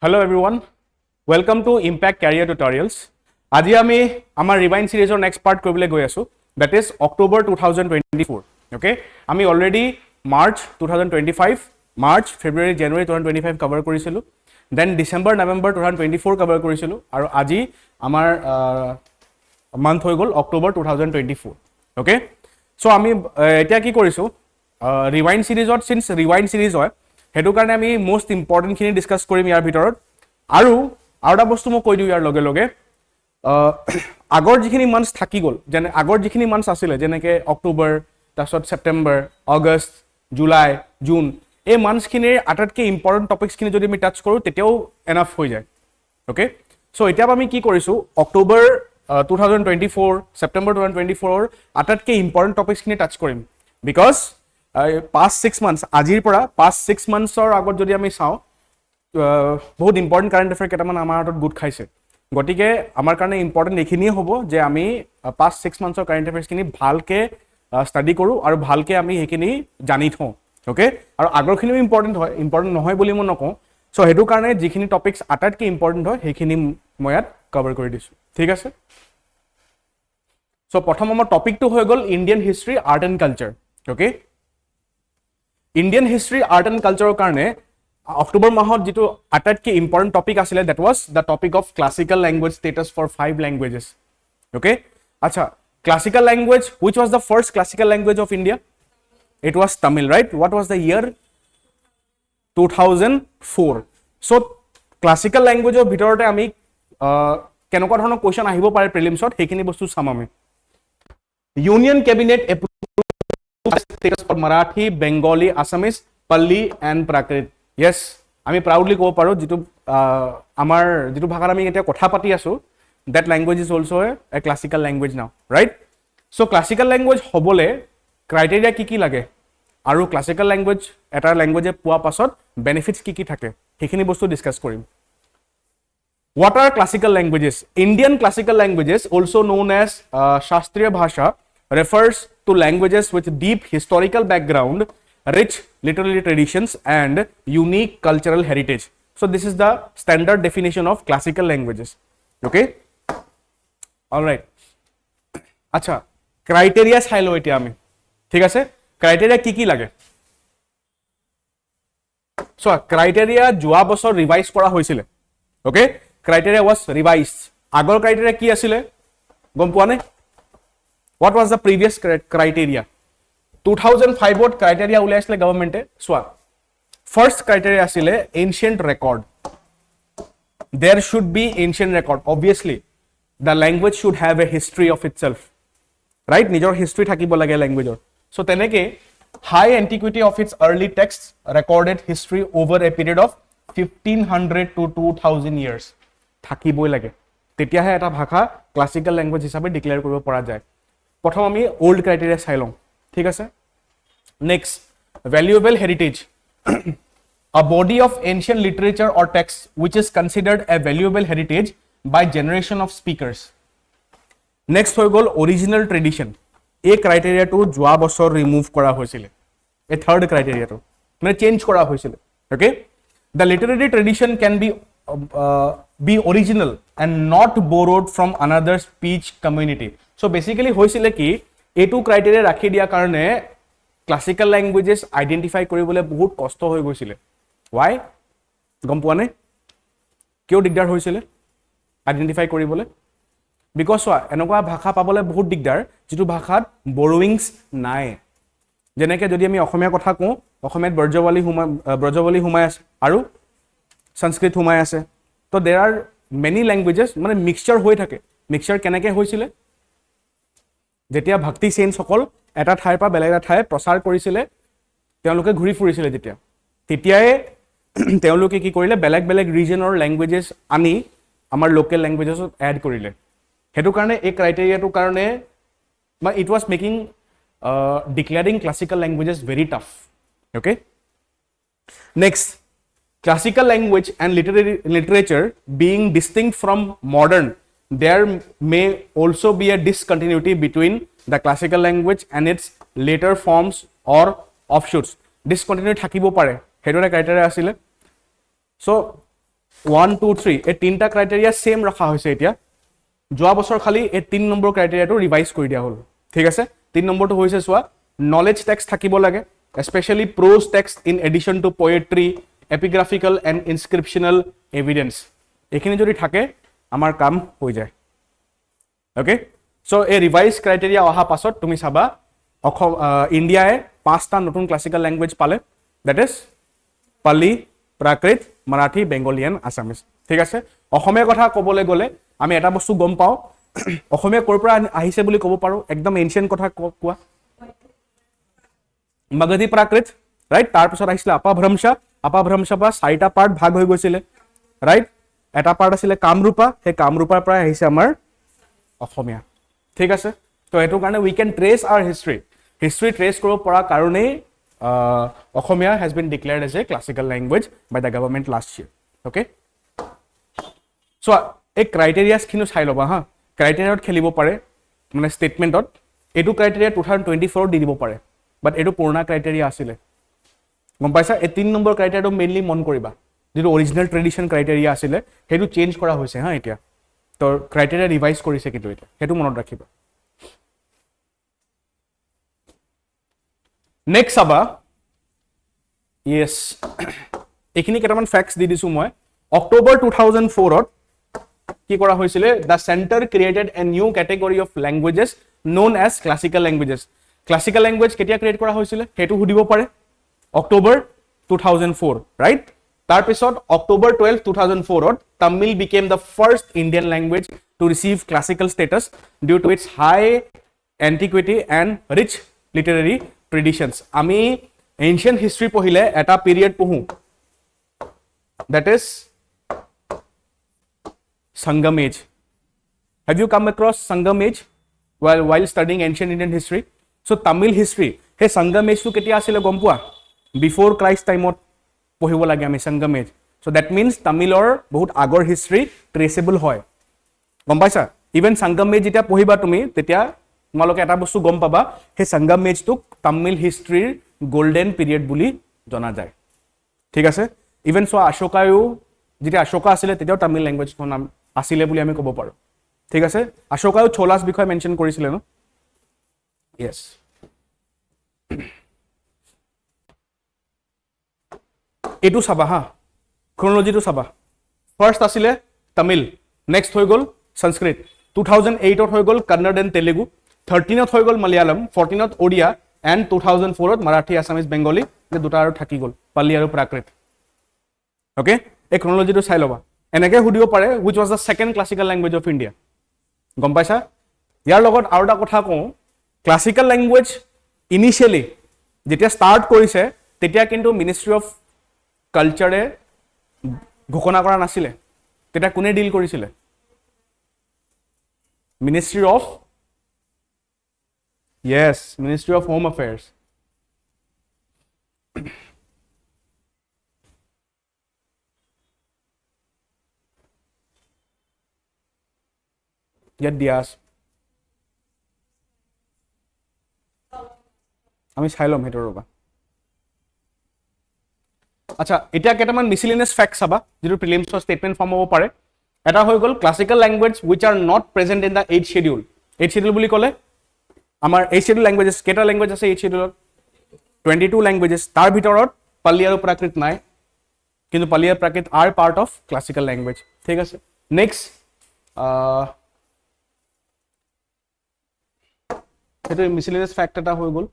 Hello everyone, welcome to Impact Career Tutorials. আজি আমি আমাৰ ৰিভাইন সিৰিজৰ নেক্সট পাৰ্ট কৰিবলৈ গৈ আছো, that is October 2024. Okay, আমি already March 2025, March, February, January 2025 cover কৰিছিলো, then December, November 2024 কভাৰ কৰিছিলো, আৰু আজি আমাৰ মান্থ হৈ গ'ল October 2024. Okay, so আমি এতিয়া কি কৰিছো ৰিভাইন সিৰিজত, since ৰিভাইন সিৰিজ হয় হেতু কাৰণে আমি মোস্ট ইম্পৰ্টেন্ট খিনি ডিসকাস কৰিম ইয়াৰ ভিতৰত, আৰু এটা বস্তু মই কৈ দিও ইয়াৰ লগে লগে আগৰ যিখিনি মান্থস থাকি গ'ল, যেনে আগৰ যিখিনি মান্থস আছিলে যেনেকে অক্টোবৰ, তাৰপিছত ছেপ্টেম্বৰ, আগষ্ট, জুলাই, জুন, এই মান্থসখিনিৰ আটাইতকৈ ইম্পৰ্টেন্ট টপিকছখিনি যদি আমি টাচ কৰোঁ তেতিয়াও এনাফ হৈ যায়. অ'কে, চ' এতিয়া আমি কি কৰিছোঁ অক্টোবৰ 2024, ছেপ্টেম্বৰ 2024 আটাইতকৈ ইম্পৰ্টেন্ট টপিকছখিনি টাচ কৰিম, বিকজ past 6 months আজিৰ পৰা past 6 monthsৰ আগত যদি আমি চাওঁ বহুত ইম্পৰ্টেন্ট কাৰেণ্ট এফেয়াৰ কেইটামান আমাৰ হাতত গোট খাইছে, গতিকে আমাৰ কাৰণে ইম্পৰ্টেন্ট এইখিনিয়ে হ'ব যে আমি past 6 monthsৰ কাৰেণ্ট এফেয়াৰ্ছখিনি ভালকে ষ্টাডি কৰোঁ আৰু ভালকে আমি সেইখিনি জানি থওঁ. অ'কে, আৰু আগৰখিনিও ইম্পৰ্টেন্ট হয়, ইম্পৰ্টেন্ট নহয় বুলি মই নকওঁ, চ' সেইটো কাৰণে যিখিনি টপিকছ আটাইতকৈ ইম্পৰ্টেন্ট হয় সেইখিনি মই ইয়াত কভাৰ কৰি দিছোঁ. ঠিক আছে, চ' প্ৰথম আমাৰ টপিকটো হৈ গ'ল Indian history, art and culture. Okay, Indian history, art and কালচাৰৰ কাৰণে অক্টোবৰ মাহত যিটো আটাইতকৈ ইম্পৰ্টেণ্ট টপিক আছিলে that was the topic of classical language status for 5 languages. Okay, আচ্ছা, classical language, which was the first classical language of India? It was Tamil, right? What was the year? 2004. So' classical লেংগুৱেজৰ ভিতৰতে আমি কেনেকুৱা ধৰণৰ question আহিব পাৰে প্ৰিলিমছত সেইখিনি বস্তু চাম আমি. Union cabinet status for Marathi, Bengali, Assamese, Palli and Prakrit. Yes, আমি proudly ক'ব পাৰোঁ যিটো আমাৰ যিটো ভাষাত আমি এতিয়া কথা পাতি আছো, that language is also a classical language now, right? So classical language হ'বলে ক্ৰাইটেৰিয়া কি কি লাগে আৰু ক্লাছিকেল লেংগুৱেজ এটা লেংগুৱেজে পোৱা পাছত বেনিফিটছ কি কি থাকে সেইখিনি বস্তু ডিছকাছ কৰিম. What are classical languages? Indian classical languages, also known as Shastriya Bhasha, refers to languages with deep historical background, rich literary traditions and unique cultural heritage. So this is the standard definition of classical languages. Okay, all right. Acha, criteria চাই লও এতিয়া আমি, ঠিক আছে? Criteria কি কি লাগে? So criteria যোৱা বছৰ ৰিভাইজ কৰা হৈছিল. Okay, criteria was revised. আগৰ ক্ৰাইটেৰিয়া কি আছিল গম পোৱা নে? What was the previous criteria? 2005 criteria উলাইছিলে গভৰ্ণমেণ্টে. চোৱা, ফাৰ্ষ্ট ক্ৰাইটেৰিয়া আছিলে ancient record. There should be ancient record. Obviously, the language should have a history of itself. Right? নিজৰ হিষ্ট্ৰী থাকিব লাগে লেংগুৱেজৰ. So তেনেকে high antiquity of its early texts, recorded history over a period of 1500 to 2000 years থাকিবই লাগে, তেতিয়াহে এটা ভাষা classical language হিচাপে ডিক্লেয়াৰ কৰিব পৰা যায়. প্ৰথম আমি ওল্ড ক্ৰাইটেৰিয়া চাই লওঁ, ঠিক আছে? Next, valuable heritage, a body of ancient literature or text which is considered a valuable heritage by generation of speakers. Next হৈ গ'ল original tradition. এই ক্ৰাইটেৰিয়াটো যোৱা বছৰ ৰিমুভ কৰা হৈছিল, এই থাৰ্ড ক্ৰাইটেৰিয়াটো মানে চেঞ্জ কৰা হৈছিল. Okay, the literary tradition can be original and not borrowed from another speech community. So basically হৈছিলে কি এইটো ক্ৰাইটেৰিয়া ৰাখি দিয়া কাৰণে ক্লাছিকেল লেংগুৱেজেছ আইডেন্টিফাই কৰিবলৈ বহুত কষ্ট হৈ গৈছিল. Why? গম পোৱা নে কিয় দিগদাৰ হৈছিলে আইডেন্টিফাই কৰিবলৈ? বিকজ এনেকুৱা ভাষা পাবলৈ বহুত দিগদাৰ যিটো ভাষাত বৰোয়িংছ নাই. যেনেকৈ যদি আমি অসমীয়া কথা কওঁ, অসমীয়াত ব্ৰজৱলী সোমাই আছে আৰু সংস্কৃত সোমাই আছে. তো দেৰ আৰ মেনি লেংগুৱেজেছ মানে মিক্সচাৰ হৈ থাকে. মিক্সচাৰ কেনেকৈ হৈছিলে? যেতিয়া ভক্তি চেনসকল এটা ঠাইৰ পৰা বেলেগ এটা ঠাই প্ৰচাৰ কৰিছিলে, তেওঁলোকে ঘূৰি ফুৰিছিলে তেতিয়াই তেওঁলোকে কি কৰিলে বেলেগ বেলেগ ৰিজনৰ লেংগুৱেজেছ আনি আমাৰ লোকেল লেংগুৱেজেছত এড কৰিলে. সেইটো কাৰণে এই ক্ৰাইটেৰিয়াটোৰ কাৰণে it was making declaring classical languages very tough. Okay, next, classical language and literature being distinct from modern, there may also be a discontinuity between the classical language and its later forms or offshoots. Discontinuity থাকিব পাৰে, সেইটো এটা criteria আছিলে. So 1 2 3 এই তিনটা criteria same ৰখা হৈছে এতিয়া যোৱা বছৰ খালি এই 3 নম্বৰ ক্ৰাইটেৰিয়াটো ৰিভাইজ কৰি দিয়া হ'ল ঠিক আছে 3 নম্বৰটো হৈছে চোৱা নলেজ টেক্সট থাকিব লাগে especially prose text in addition to poetry epigraphical and inscriptional evidence এখিনি যদি থাকে আমাৰ কাম হৈ যায় ওকে সো এই ৰিভাইজ ক্ৰাইটেৰিয়া অহা পাছত তুমি চাবা ইণ্ডিয়ায়ে 5টা নতুন ক্লাসিক্যাল ল্যাঙ্গুয়েজ পালে দ্যাট ইজ পালি প্ৰাকৃত মাৰাঠী বেংগলী এণ্ড আছামিজ ঠিক আছে অসমীয়া কথা ক'বলৈ গ'লে আমি এটা বস্তু গম পাওঁ অসমীয়া ক'ৰ পৰা আহিছে বুলি ক'ব পাৰো একদম এনশিয়েন্ট কথা কোৱা মগধী প্ৰাকৃত ৰাইট তাৰ পিছত আহিছিল আপাভ্ৰংশ পৰা 4টা পাৰ্ট ভাগ হৈ গৈছিল ৰাইট এটা পাৰ্ট আছিল কামৰূপা সেই কামৰূপাৰ পৰা আহিছে আমাৰ অসমীয়া ঠিক আছে তো এটো কাৰণে উই ক্যান ট্ৰেস आवर হিষ্ট্ৰি ট্ৰেস কৰিব পৰা কাৰণে অসমীয়া has been declared as a classical language by the government last year okay so এই ক্ৰাইটেৰিয়াস খিনু চাই লবা হা ক্ৰাইটেৰিয়াত খেলিব পাৰে মানে ষ্টেটমেন্টত এটো ক্ৰাইটেৰিয়া 2024 দি দিব পাৰে বাট এটো পুৰণা ক্ৰাইটেৰিয়া আছিল গম পাইছা এই 3 নম্বৰ ক্ৰাইটেৰিয়াটো মেইনলি মন কৰিবা যেটো অৰিজিনাল ট্ৰেডিশন ক্ৰাইটেৰিয়া আছিল হেতু চেঞ্জ কৰা হৈছে হা এতিয়া তো ক্ৰাইটেৰিয়া ৰিভাইজ কৰিছে কিন্তু এটা হেতু মনত ৰাখিবা নেক্সট আবা ইয়েস এখিনি কেটামান ফ্যাক্টস দি দিছো মই অক্টোবৰ 2004 ত কি কৰা হৈছিল the centre created a new category of languages known as classical languages classical language কেতিয়া ক্ৰিয়েট কৰা হৈছিল হেতু হুদিব পাৰে অক্টোবৰ 2004 ৰাইট তাৰ পিছত অক্টোবৰ 12 2004 ত Tamil became the first Indian language to receive classical status due to its high antiquity and rich literary traditions আমি ancient history পঢ়িলে এটা period পঢ়ো that is Sangam age have you come across Sangam age while studying ancient Indian history so Tamil history he Sangam age to ketia asile gom pua before Christ time ot পঢ়িব লাগে আমি Sangam age so that means Tamilor বহুত আগৰ history traceable হয় গম পাইছা even Sangam age যেতিয়া পঢ়িবা তুমি তেতিয়া তোমালোকে এটা বস্তু গম পাবা হে Sangam age টুক তামিল হিষ্ট্ৰিৰ গোল্ডেন পিৰিয়ড বুলি জনা যায় ঠিক আছে ইভেন সো অশোকায়ু যেতিয়া অশোকা আছিল তেতিয়াও তামিল ল্যাঙ্গুৱেজ নাম আছিল বুলি আমি ক'ব পাৰো ঠিক আছে অশোকায়ু ছোলাস বিষয় মেনশন কৰিছিল ন yes এটু চাবা হা ক্ৰনোলজিটো চাবা ফাৰ্স্ট আছিল তামিল নেক্সট হৈ গল সংস্কৃত 2008 ত হৈ গল কন্নড় এণ্ড তেলেগু 13 ত হৈ গল মালয়ালম 14 ত ওড়িয়া and 2004 ত মাৰাঠী আসামিজ বেংগলী যে দুটা আৰু থাকি গল পালি আৰু প্ৰাকৃত ওকে এই ক্ৰনোলজিটো চাই লবা এনেকে হুদিব পাৰে which was the second classical language of India গম পাইছা ইয়াৰ লগত আৰু এটা কথা কওঁ ক্লাসিক্যাল ল্যাঙ্গুৱেজ ইনিশিয়ালি যেতিয়া স্টাৰ্ট কৰিছে তেতিয়া কিন্তু মিনিষ্ট্ৰি অফ কালচাৰে ঘোষণা কৰা নাছিলে তেতিয়া কোনে ডিল কৰিছিলে ministry of yes Ministry of Home Affairs yet dias আমি চাইলম হেতৰ ৰবা আচ্ছা এটা কেটামান মিসেলেনিয়াস ফ্যাক্টস আবা যেটো প্ৰিলিমছৰ স্টেটমেন্ট ফৰ্ম হ'ব পাৰে এটা হৈ গল classical language which are not present in the 8th schedule 8th schedule বুলি ক'লে আমাৰ 8th schedule languages কেটা ল্যাঙ্গুৱেজ আছে 8th schedule 22 languages তাৰ ভিতৰত পালি আৰু প্ৰাকৃত নাই কিন্তু পালি আৰু প্ৰাকৃত are part of classical language ঠিক আছে নেক্সট এটো মিসেলেনিয়াস ফ্যাক্ট এটা হৈ গল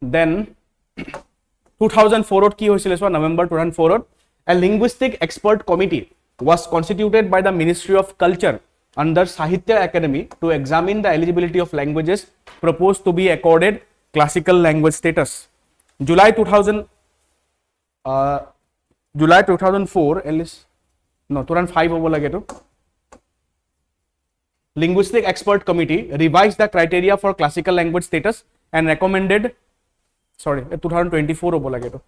দেন 2004 ত কি হৈছিল so November 2004 to a linguistic expert committee was constituted by the Ministry of Culture under Sahitya Academy to examine the eligibility of languages proposed to be accorded classical language status July 2004 at least no 2005 over lage to linguistic expert committee revised the criteria for classical language status and recommended sorry 2024 over lage to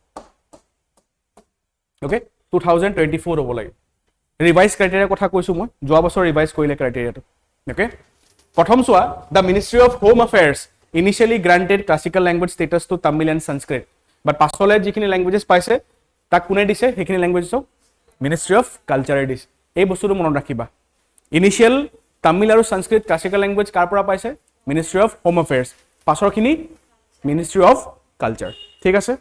okay 2024 over lage revise criteria কথা কৈছো মই যোৱা বছৰ revise কৰিলে ক্ৰাইটেৰিয়াটো okay প্ৰথম সোৱা the Ministry of Home Affairs initially granted classical language status to Tamil and Sanskrit but পাছলে যিখিনি ল্যাঙ্গুৱেজেস পাইছে তাক কোনে দিছে সেইখিনি ল্যাঙ্গুৱেজেস মিনিষ্ট্ৰি অফ কালচাৰে দিছে এই বস্তুটো মনত ৰাখিবা ইনিশিয়েল তামিল আৰু সংস্কৃত ক্লাছিকেল লেংগুৱেজ কাৰ পৰা পাইছে মিনিষ্ট্ৰি অফ হোম এফেয়াৰ্ছ পাছৰখিনি মিনিষ্ট্ৰি অফ কালচাৰ ঠিক আছে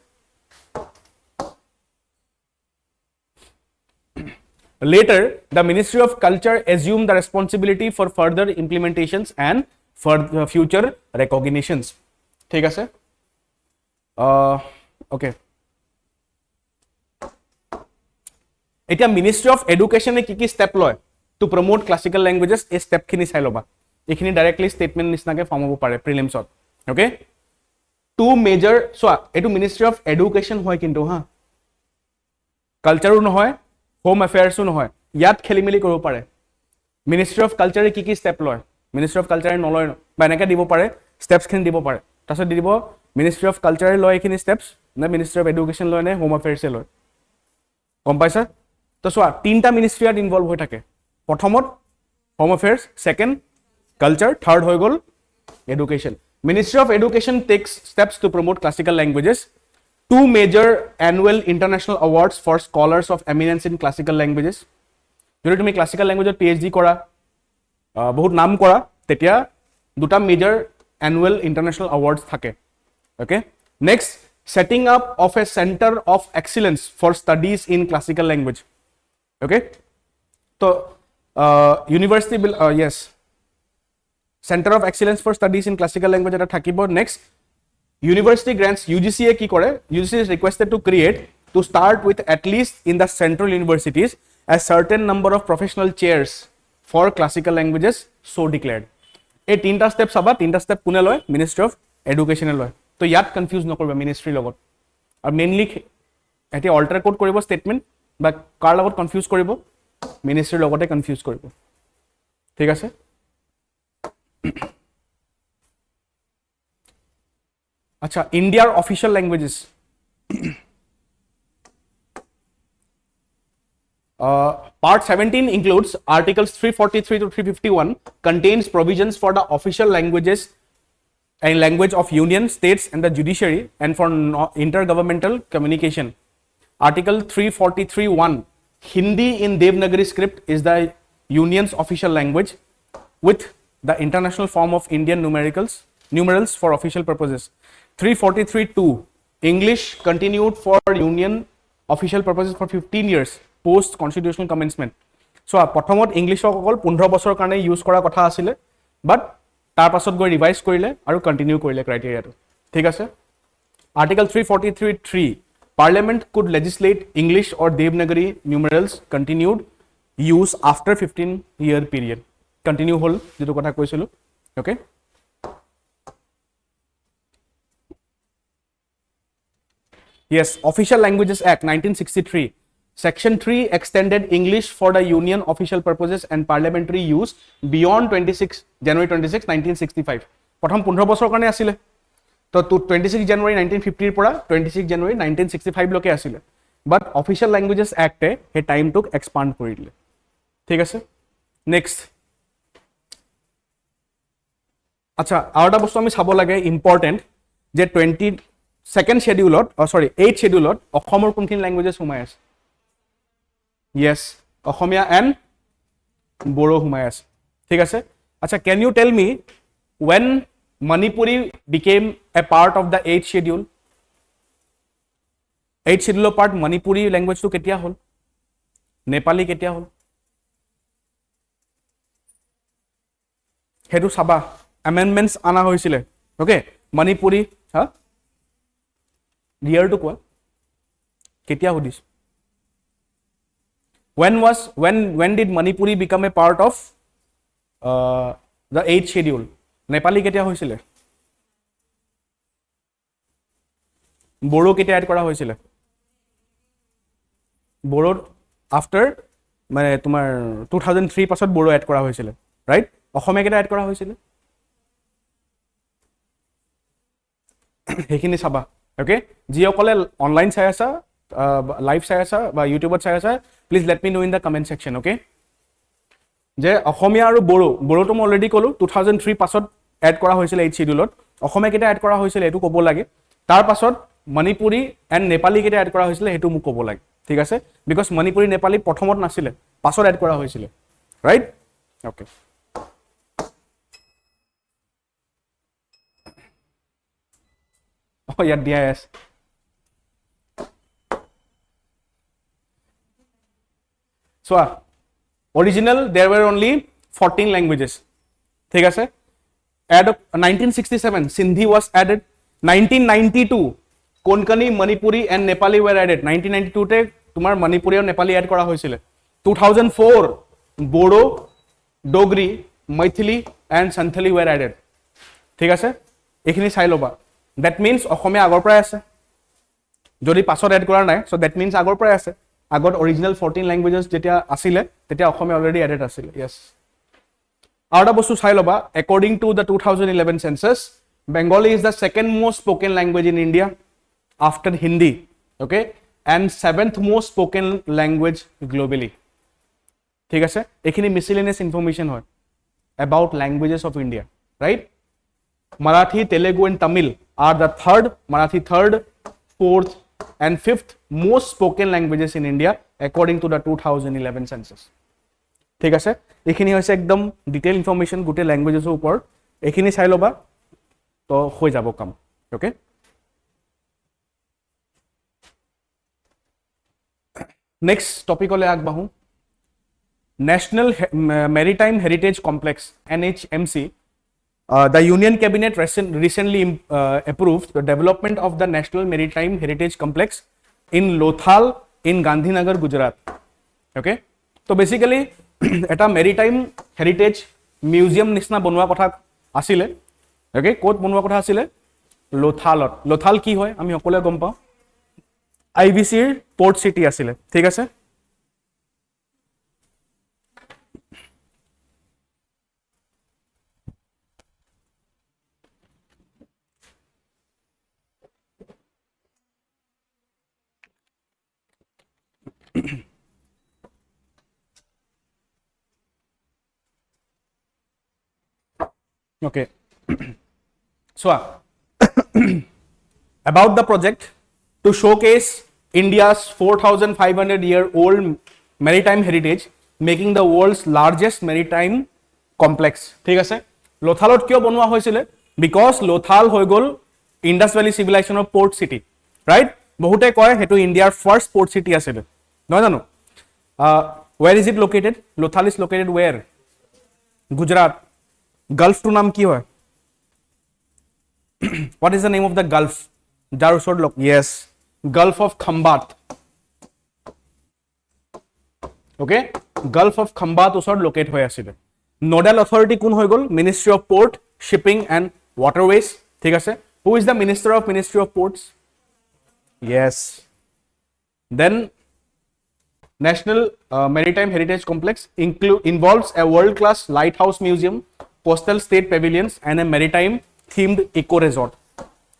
Later, the Ministry of Culture assumed the responsibility for further implementations and for future recognitions. ঠিক আছে okay এতিয়া Ministry of Education কি কি step লয় to promote classical languages এই step খিনি চাই লবা এইখিনি directly statement নিচিনাকে ফৰ্ম হ'ব পাৰে prelims ত okay two major so এটো Ministry of Education হয় কিন্তু হা কালচাৰো নহয় হোম এফেয়াৰ্সও নহয় ইয়াত খেলিমেলি কৰিব পাৰে মিনিষ্ট্ৰি অফ কালচাৰে কি কি ষ্টেপ লয় মিনিষ্ট্ৰি অফ কালচাৰে নলয় বা এনেকৈ দিব পাৰে ষ্টেপছখিনি দিব পাৰে তাৰপিছত দি দিব মিনিষ্ট্ৰি অফ কালচাৰে লয় এইখিনি ষ্টেপছ নে মিনিষ্ট্ৰি অফ এডুকেশ্যন লয় নে হোম এফেয়াৰ্ছে লয় গম পাইছা তো চোৱা তিনিটা মিনিষ্ট্ৰি ইয়াত ইনভলভ হৈ থাকে প্ৰথমত home affairs second culture third হৈ গ'ল education ministry of education takes steps to promote classical languages two major annual international awards for scholars of eminence in classical languages যদি তুমি ক্লাছিকেল লেংগুৱেজত PhD কৰা বহুত নাম কৰা তেতিয়া দুটা মেজৰ annual international awards থাকে okay next setting up of a center of excellence for studies in classical language okay so university yes center of excellence for studies in classical language eta thakibo next University grants UGC ki kore UGC is requested to create to start with at least in the central universities a certain number of professional chairs for classical languages so declared এই তিনটা step সবা তিনটা step কোনে লয় ministry of এডুকেশ্যনে লয় তো ইয়াত confuse নকৰিবা মিনিষ্ট্ৰি লগত আৰু মেইনলি এটি অল্টাৰ কোড কৰিব ষ্টেটমেন্ট বা কাৰ লগত কনফিউজ কৰিব মিনিষ্ট্ৰিৰ লগতে কনফিউজ কৰিব ঠিক আছে Acha, India's official languages. Part 17 includes articles 343 to 351 contains provisions for the official languages and language of union, states and the judiciary and for intergovernmental communication. Article 343(1) Hindi in Devanagari script is the union's official language with the international form of Indian numerals for official purposes. 343(2) English continued for union official purposes for 15 years post constitutional commencement so প্ৰথমত ইংলিশক অকল 15 বছৰ কাৰণে use কৰা কথা আছিল বাট তাৰ পাছত গৈ ৰিভাইজ কৰিলে আৰু কন্টিনিউ কৰিলে ক্ৰাইটেৰিয়াটো ঠিক আছে article 343(3) Parliament could legislate English or Devanagari numerals continued use after 15-year period continue হল যেটো কথা কৈছিলো okay Yes, Official Languages Act 1963. Section 3 extended English for the union official purposes and parliamentary use beyond January 26, 1965. প্ৰথম 15 বছৰ কাৰণে আছিল তো 26 January 1950 ৰ পৰা 26 January 1965 লৈকে আছিল বাট Official Languages Act এ হে টাইমটোক এক্সপান্ড কৰি দিলে ঠিক আছে নেক্সট আচ্ছা আৰু এটা বস্তু আমি চাব লাগে ইম্পৰ্টেন্ট যে 2nd schedule sorry 8th schedule অসমৰ কোনখিনি ল্যাঙ্গুৱেজেছ সোমাই আছে yes অসমীয়া and বড়ো সোমাই আছে ঠিক আছে আচ্ছা can you tell me when Manipuri became a part of the 8th schedule 8th schedule part Manipuri language to কেতিয়া হল নেপালী কেতিয়া হল হেতু সাবা amendments আনা হৈছিল ওকে Manipuri হা year to কোৱা কেতিয়া হদিছ when did Manipuri become a part of the 8th schedule Nepali কেতিয়া হৈছিল বড়ো কেতিয়া এড কৰা হৈছিল বড়ো আফটাৰ মানে তোমাৰ 2003 পাছত বড়ো এড কৰা হৈছিল ৰাইট অসমীয়া কেতিয়া এড কৰা হৈছিল হেখিনি চাবা okay যিসকলে অনলাইন চাই আছা লাইভ চাই আছা বা ইউটিউবত চাই আছা please let me no in the comment section okay যে অসমীয়া আৰু বড়োটো মই অলৰেডি কলো 2003 পাছত এড কৰা হৈছিল 8th শিডিউলত অসমীয়া কেটা এড কৰা হৈছিল এটো ক'ব লাগে তাৰ পাছত মণিপুৰী এণ্ড নেপালী কেটা এড কৰা হৈছিল হেতু মোক ক'ব লাগে ঠিক আছে বিকজ মণিপুৰী নেপালী প্ৰথমত নাছিলে পাছত এড কৰা হৈছিলে right okay oh yeah yes so original there were only 14 languages ঠিক আছে add 1967 Sindhi was added 1992 Konkani Manipuri and Nepali were added 1992 te tumar Manipuri and Nepali add kora hoisile 2004 Bodo Dogri Maithili and Santhali were added ঠিক আছে এখিনি চাই লবা that means অসমীয়া আগৰ পৰাই আছে যদি পাছত এড কৰা নাই so that means আগৰ পৰাই আছে আগত original 14 languages যেতিয়া আছিল তেতিয়া অসমীয়া already added আছিল yes আৰু এটা বস্তু চাই লবা according to the 2011 census Bengali is the second most spoken language in India after Hindi okay and seventh most spoken language globally ঠিক আছে এখিনি miscellaneous information হয় about languages of India right Marathi Telugu and Tamil are the third Marathi third fourth and fifth most spoken languages in India according to the 2011 census ঠিক আছে এখিনি হৈছে একদম detail information গুটে ল্যাঙ্গুয়েজের উপর এখিনি চাই লবা তো হৈ যাব কাম ওকে নেক্সট টপিকলে আগবাহু national maritime heritage complex NHMC the Union Cabinet recently approved the development of the National Maritime Heritage Complex in Lothal in Gandhinagar, Gujarat. Okay, so basically, এটা maritime heritage museum নিচিনা বনোৱা কথা আছিলে okay ক'ত বনোৱা কথা আছিলে লোথালত লোথাল কি হয় আমি সকলোৱে গম পাওঁ IBC ৰ port city আছিলে ঠিক আছে okay so about the project to showcase India's 4,500-year-old maritime heritage making the world's largest maritime complex ঠিক আছে লোথালত কিয় বনোৱা হৈছিল because লোথাল হৈ গল Indus Valley civilization of port city right বহুতে কয় হেতু ইন্ডিয়াৰ ফাৰ্স্ট port city আছিল নহয় জানো where is it located Lothal is located where Gujarat Gulf to naam ki hoy what is the name of the Gulf jar usor lok yes Gulf of Khambat okay Gulf of Khambat usor locate hoy asile nodal authority kun hoy gol Ministry of Port Shipping and Waterways thik ase who is the Ministry of Ports yes then National Maritime Heritage Complex involves a world-class lighthouse museum, coastal state pavilions, and a maritime-themed eco-resort.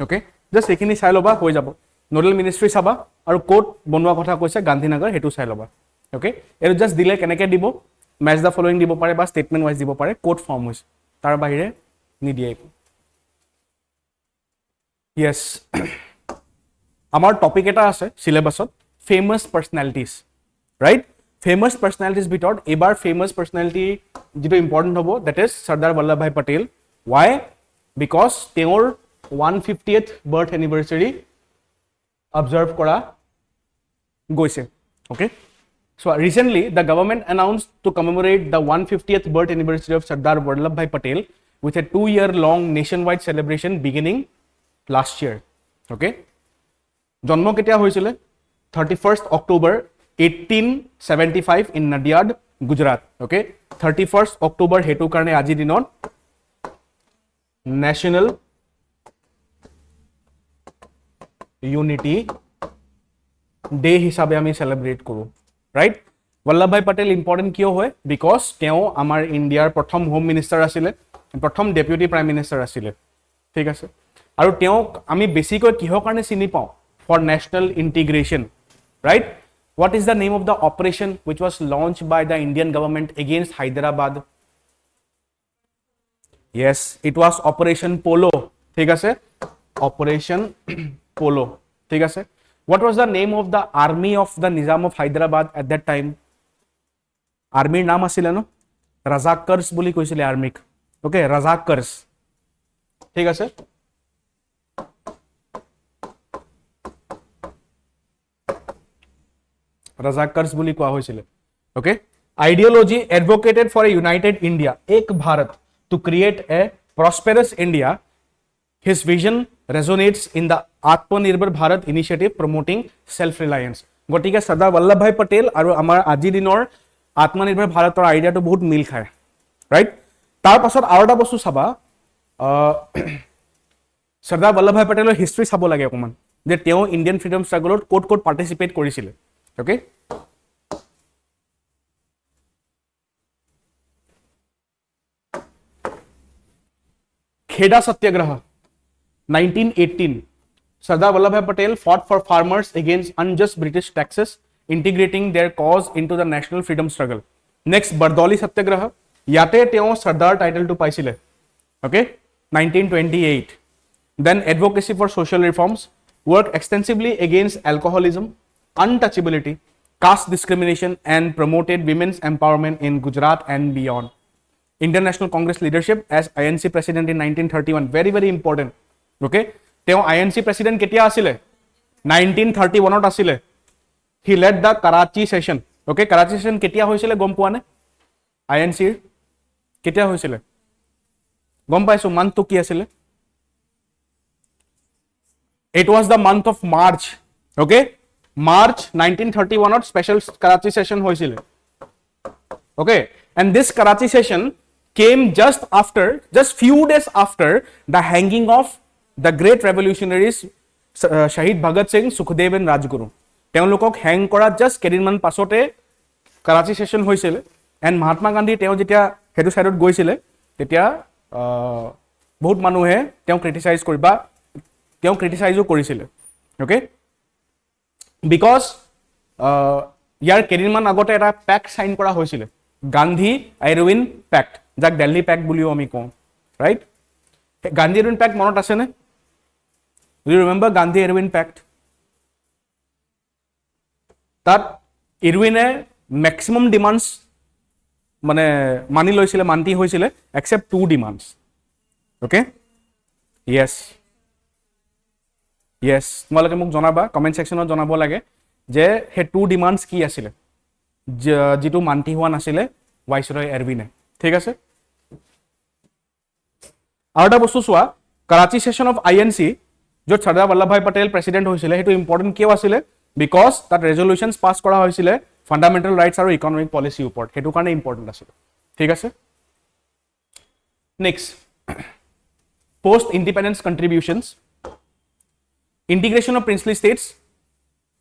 Okay, just ekhini sai loba hoi jabo. Nodal ministry saba aru code bonwa kotha koise Gandhinagar hetu sai loba. Okay, eru just dile keneke dibo match the following dibo pare ba statement wise dibo pare code form hoise. Tar bahire nidiye. Yes, amar topic eta ase syllabusot famous personalities. Right famous personalities ভিতৰত এবাৰ famous personality যেটো important হ'ব that is Sardar Vallabhbhai Patel why because তেওঁৰ 150th birth anniversary observe কৰা গৈছে okay so recently the government announced to commemorate the 150th birth anniversary of Sardar Vallabhbhai Patel with a 2-year long nationwide celebration beginning last year okay জন্ম কেতিয়া হৈছিল 31st October 1875 in Nadiad, Gujarat. Okay, 31st October hetu karne aji dinot National Unity Day hisabe ami celebrate koru. Right? Vallabhbhai Patel important kiyo hoy because teo amar India'r prothom home minister asile, prothom deputy prime minister asile. Thik ase. Aru teo ami basically kiho karne chini pao for national integration. Right? What is the name of the operation which was launched by the Indian government against Hyderabad? Yes, it was Operation Polo. ঠিক আছে Operation Polo. ঠিক আছে What was the name of the army of the Nizam of Hyderabad at that time? Army নাম আছিল ন Razakars বুলি কৈছিলে আৰ্মিক okay Razakars ঠিক আছে Razakars বুলি কোৱা হৈছিল okay ideology advocated for a united India ek bharat to create a prosperous India his vision resonates in the Atmanirbhar Bharat initiative promoting self reliance গটিকে সর্দার বল্লভভাই পটেল আৰু আমাৰ আজি দিনৰ আত্মনিৰ্ভৰ ভাৰতৰ আইডিয়াটো বহুত মিল খায় ৰাইট তাৰ পাছত আৰু এটা বস্তু চাবা সৰ্দাৰ বল্লভভাই পটেলৰ হিষ্ট্ৰী চাব লাগে অকমান যে তেওঁ ইণ্ডিয়ান ফ্ৰীডম ষ্ট্ৰাগলত কোট কোট পাৰ্টিসিপেট কৰিছিল okay খেডা satyagraha 1918 Sardar Vallabhbhai Patel fought for farmers against unjust British taxes, integrating their cause into the national freedom struggle. Next, Bardoli Satyagraha. Yate teo Sardar title to paisile. Okay, 1928. Then advocacy for social reforms, worked extensively against alcoholism, untouchability, caste discrimination, and promoted women's empowerment in Gujarat and beyond. Indian National Congress leadership as INC president in 1931. Very, very important. Okay. তেওঁ INC president কেতিয়া আছিল 1931 ত আছিল হি lead দা Karachi session okay Karachi session কেতিয়া হৈছিল গম পোৱা নে INC কেতিয়া হৈছিল গম পাইছো মান্থ কি আছিল it was the month of March okay March 1931 ত স্পেশাল কৰাচি সেশন হৈছিল okay and this Karachi session came just few days after the hanging of the great revolutionaries Shahid Bhagat Singh, Sukhdev and Rajguru. তেওঁলোকক hang কৰা just কেদিনমান পাছতে Karachi session হৈছিল and Mahatma Gandhi তেওঁ যেতিয়া হেতু সাইডত গৈছিল তেতিয়া বহুত মানুহে তেওঁ ক্ৰিটিসাইজ কৰিবা তেওঁ ক্ৰিটিসাইজও কৰিছিল ওকে বিকজ ইয়াৰ কেদিনমান আগতে এটা প্যাক্ট সাইন কৰা হৈছিল গান্ধী আইৰউইন প্যাক্ট যাক দিল্লী প্যাক্ট বুলিও আমি কওঁ ৰাইট গান্ধী আইৰউইন প্যাক্ট মনত আছে নে Do you remember Gandhi Irwin Pact? That Irwin maximum demands মানে মানি লৈছিলে মান্তি হৈছিলে except two demands. Okay? Yes. তোমালোকে মোক জনাবা কমেন্ট সেকশনত জনাব লাগে যে হে টু ডিমান্ডস কি আছিল যেটো মান্তি হোৱা নাছিলে ভাইসৰয় এৰবিনে ঠিক আছে আৰু এটা বস্তু চোৱা কৰাচি সেশন অফ আইএনসি जो सरदार वल्लभभाई पटेल प्रेसिडेंट হৈছিলে হেতু ইম্পৰ্টেন্ট কিয় আছিল বিকজ that resolutions পাস কৰা হৈছিল ফান্ডামেন্টাল ৰাইটস আৰু ইকোনমিক পলিসি ওপৰত হেতু কাৰণে ইম্পৰ্টেন্ট আছিল ঠিক আছে next post independence contributions integration of princely states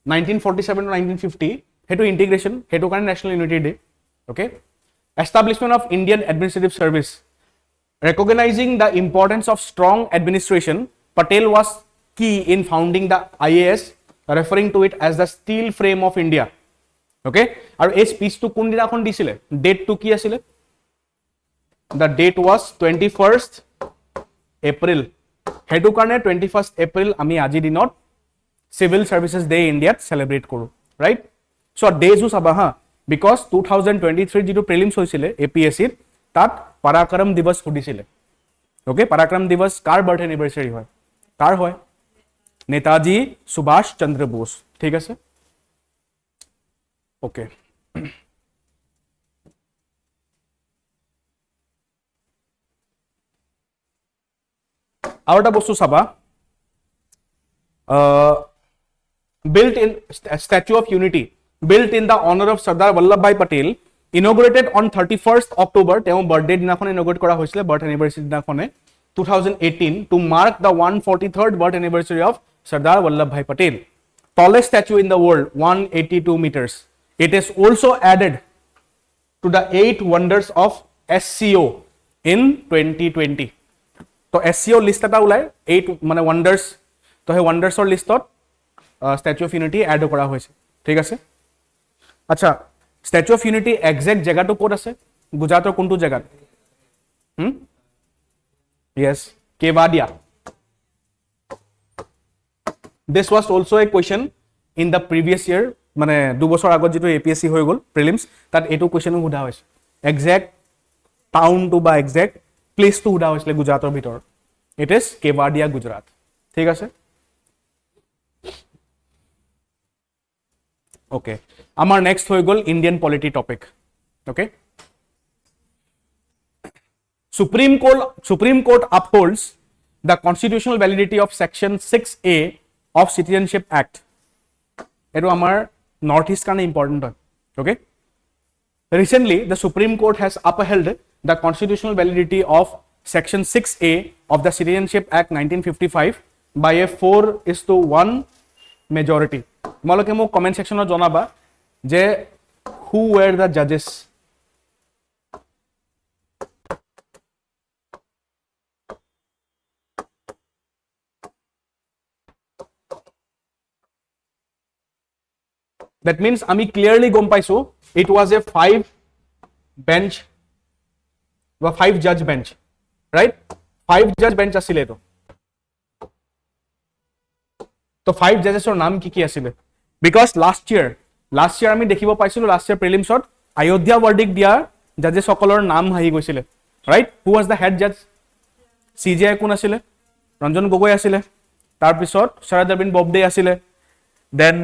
1947 to 1950 হেতু ইন্টিগ্ৰেশন হেতু কাৰণে national unity day okay establishment of Indian administrative service recognizing the importance of strong administration Patel was key in founding the IAS, referring to it as the steel frame of India. Okay? And this speech to kun dina kon disile? Date to ki asile? The date was 21st April. Hetu karne 21st April ami aji dinot Civil Services Day India celebrate koru. Right? So days us aba ha because 2023 jitu prelims hoisile APSC tat Parakaram Divas hudisile. Okay? Parakaram Divas kar birth anniversary hoy? Car হয় নেতাজি সুভাষ চন্দ্র বোস ঠিক আছে okay আৰু এটা বস্তু চাবা built in statue of unity built in the honor of Sardar Vallabhbhai Patel inaugurated on 31st October তেওঁ birthday দিনাখন ইনঅগ্রেট কৰা হৈছিল বার্থ এনিভার্সারি দিনাখনে 2018 to mark the 143rd birth anniversary of Sardar Vallabhbhai Patel. Tallest statue in the world, 182 meters. It is also added to the 8 wonders of SCO in 2020. So SCO list eta ulai 8 mane wonders. To he wonders or list Statue of Unity add kora hoise. ঠিক আছে? আচ্ছা, Statue of Unity exact জায়গা তো code আছে? গুজৰাটৰ কোনটো জায়গাত? Yes, Kevadia. This was also a question in the previous year মানে 2 বছৰ আগত যেটো APSC হৈ গ'ল প্ৰিলিমছ তাত এটো কোৱেশ্চনো সোধা হৈছে এক্সাক্ট টাউন টু বা এক্সাক্ট প্লেস টু সোধা হৈছিল গুজৰাটৰ ভিতৰ ইট ইজ কেৱাডিয়া গুজৰাট ঠিক আছে ওকে আমাৰ নেক্সট হৈ গ'ল Indian polity topic okay Supreme Court upholds the constitutional validity of Section 6A of Citizenship Act. Eto amar Northeast kane important hoy. Okay. Recently, the Supreme Court has upheld the constitutional validity of Section 6A of the Citizenship Act 1955 by a 4:1 majority. Maloke mo comment section o jonaba je who were the judges. That means আমি clearly গম পাইছো it was a 5 bench বা 5 judge bench right 5 judge bench আছিল এটো তো 5 judges ৰ নাম কি কি আছিল because last year আমি দেখিব পাইছিলো last year prelims ত ayodhya verdict দিয়া judges সকলৰ নাম আহি গৈছিল right who was the head judge CJI কোন আছিল ৰঞ্জন গগৈ আছিল তাৰ পিছত শৰদ অৰবিন্দ ববডে আছিল then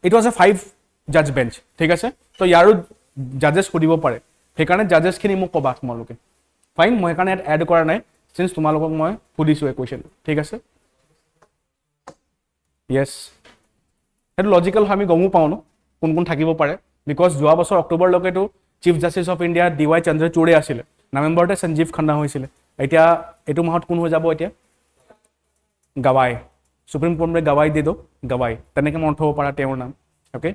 it was a 5 judge bench ঠিক আছে তো ইয়াৰো judges খুদিব পাৰে হেকাৰণে judges খিনি মোক কবা তোমালোকে ফাইন মই হেকাৰণে এড কৰা নাই since তোমালোকক মই খুদিছো এই কোৱেশ্চন ঠিক আছে yes এটো লজিক্যাল আমি গমো পাও ন কোন কোন থাকিব পাৰে বিকজ যোৱা বছৰ অক্টোবৰ লৈকেটো chief justice of India DY চন্দ্ৰচূড়ে আছিল নৱেম্বৰতে সঞ্জীৱ খান্না হৈছিল এতিয়া এটো মাহত কোন হৈ যাব এতিয়া গৱাই सुप्रीम कोर्ट में गवाही दे दो गवाही तनेके मन उठाव पारा तेवर नाम ओके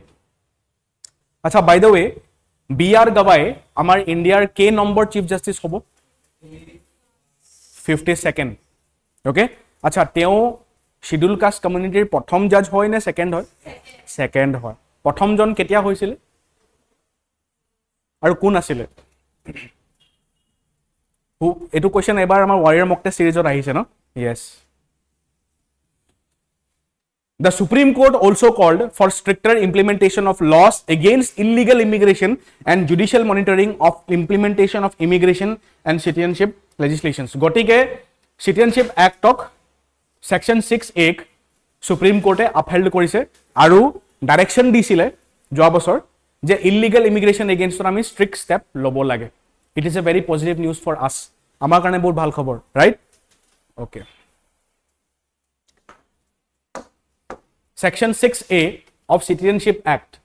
अच्छा बाय द वे BR गवाई आमार इंडियार के नंबर चीफ जस्टिस होबो 52nd ओके अच्छा तेओ शेड्यूल कास्ट कम्युनिटीर प्रथम जज होय ने सेकेंड होय सेकेंड होय प्रथम जन केতিয়া হৈছিল আৰু কোন আছিল এটো কোৱেশ্চন এবাৰ আমাৰ ওয়াৰিয়াৰ মক টেষ্ট সিৰিজত আহিছে ন yes The Supreme Court also called for stricter implementation of laws against illegal immigration and judicial monitoring of implementation of immigration and citizenship legislations. Gotike Citizenship Act of Section 6A Supreme Court upheld korise aru direction disile joa bosor je illegal immigration against ami strict step lobo lage. It is a very positive news for us. Amar karone bahut bhal khobor, right? Okay. Section 6A of Citizenship Act,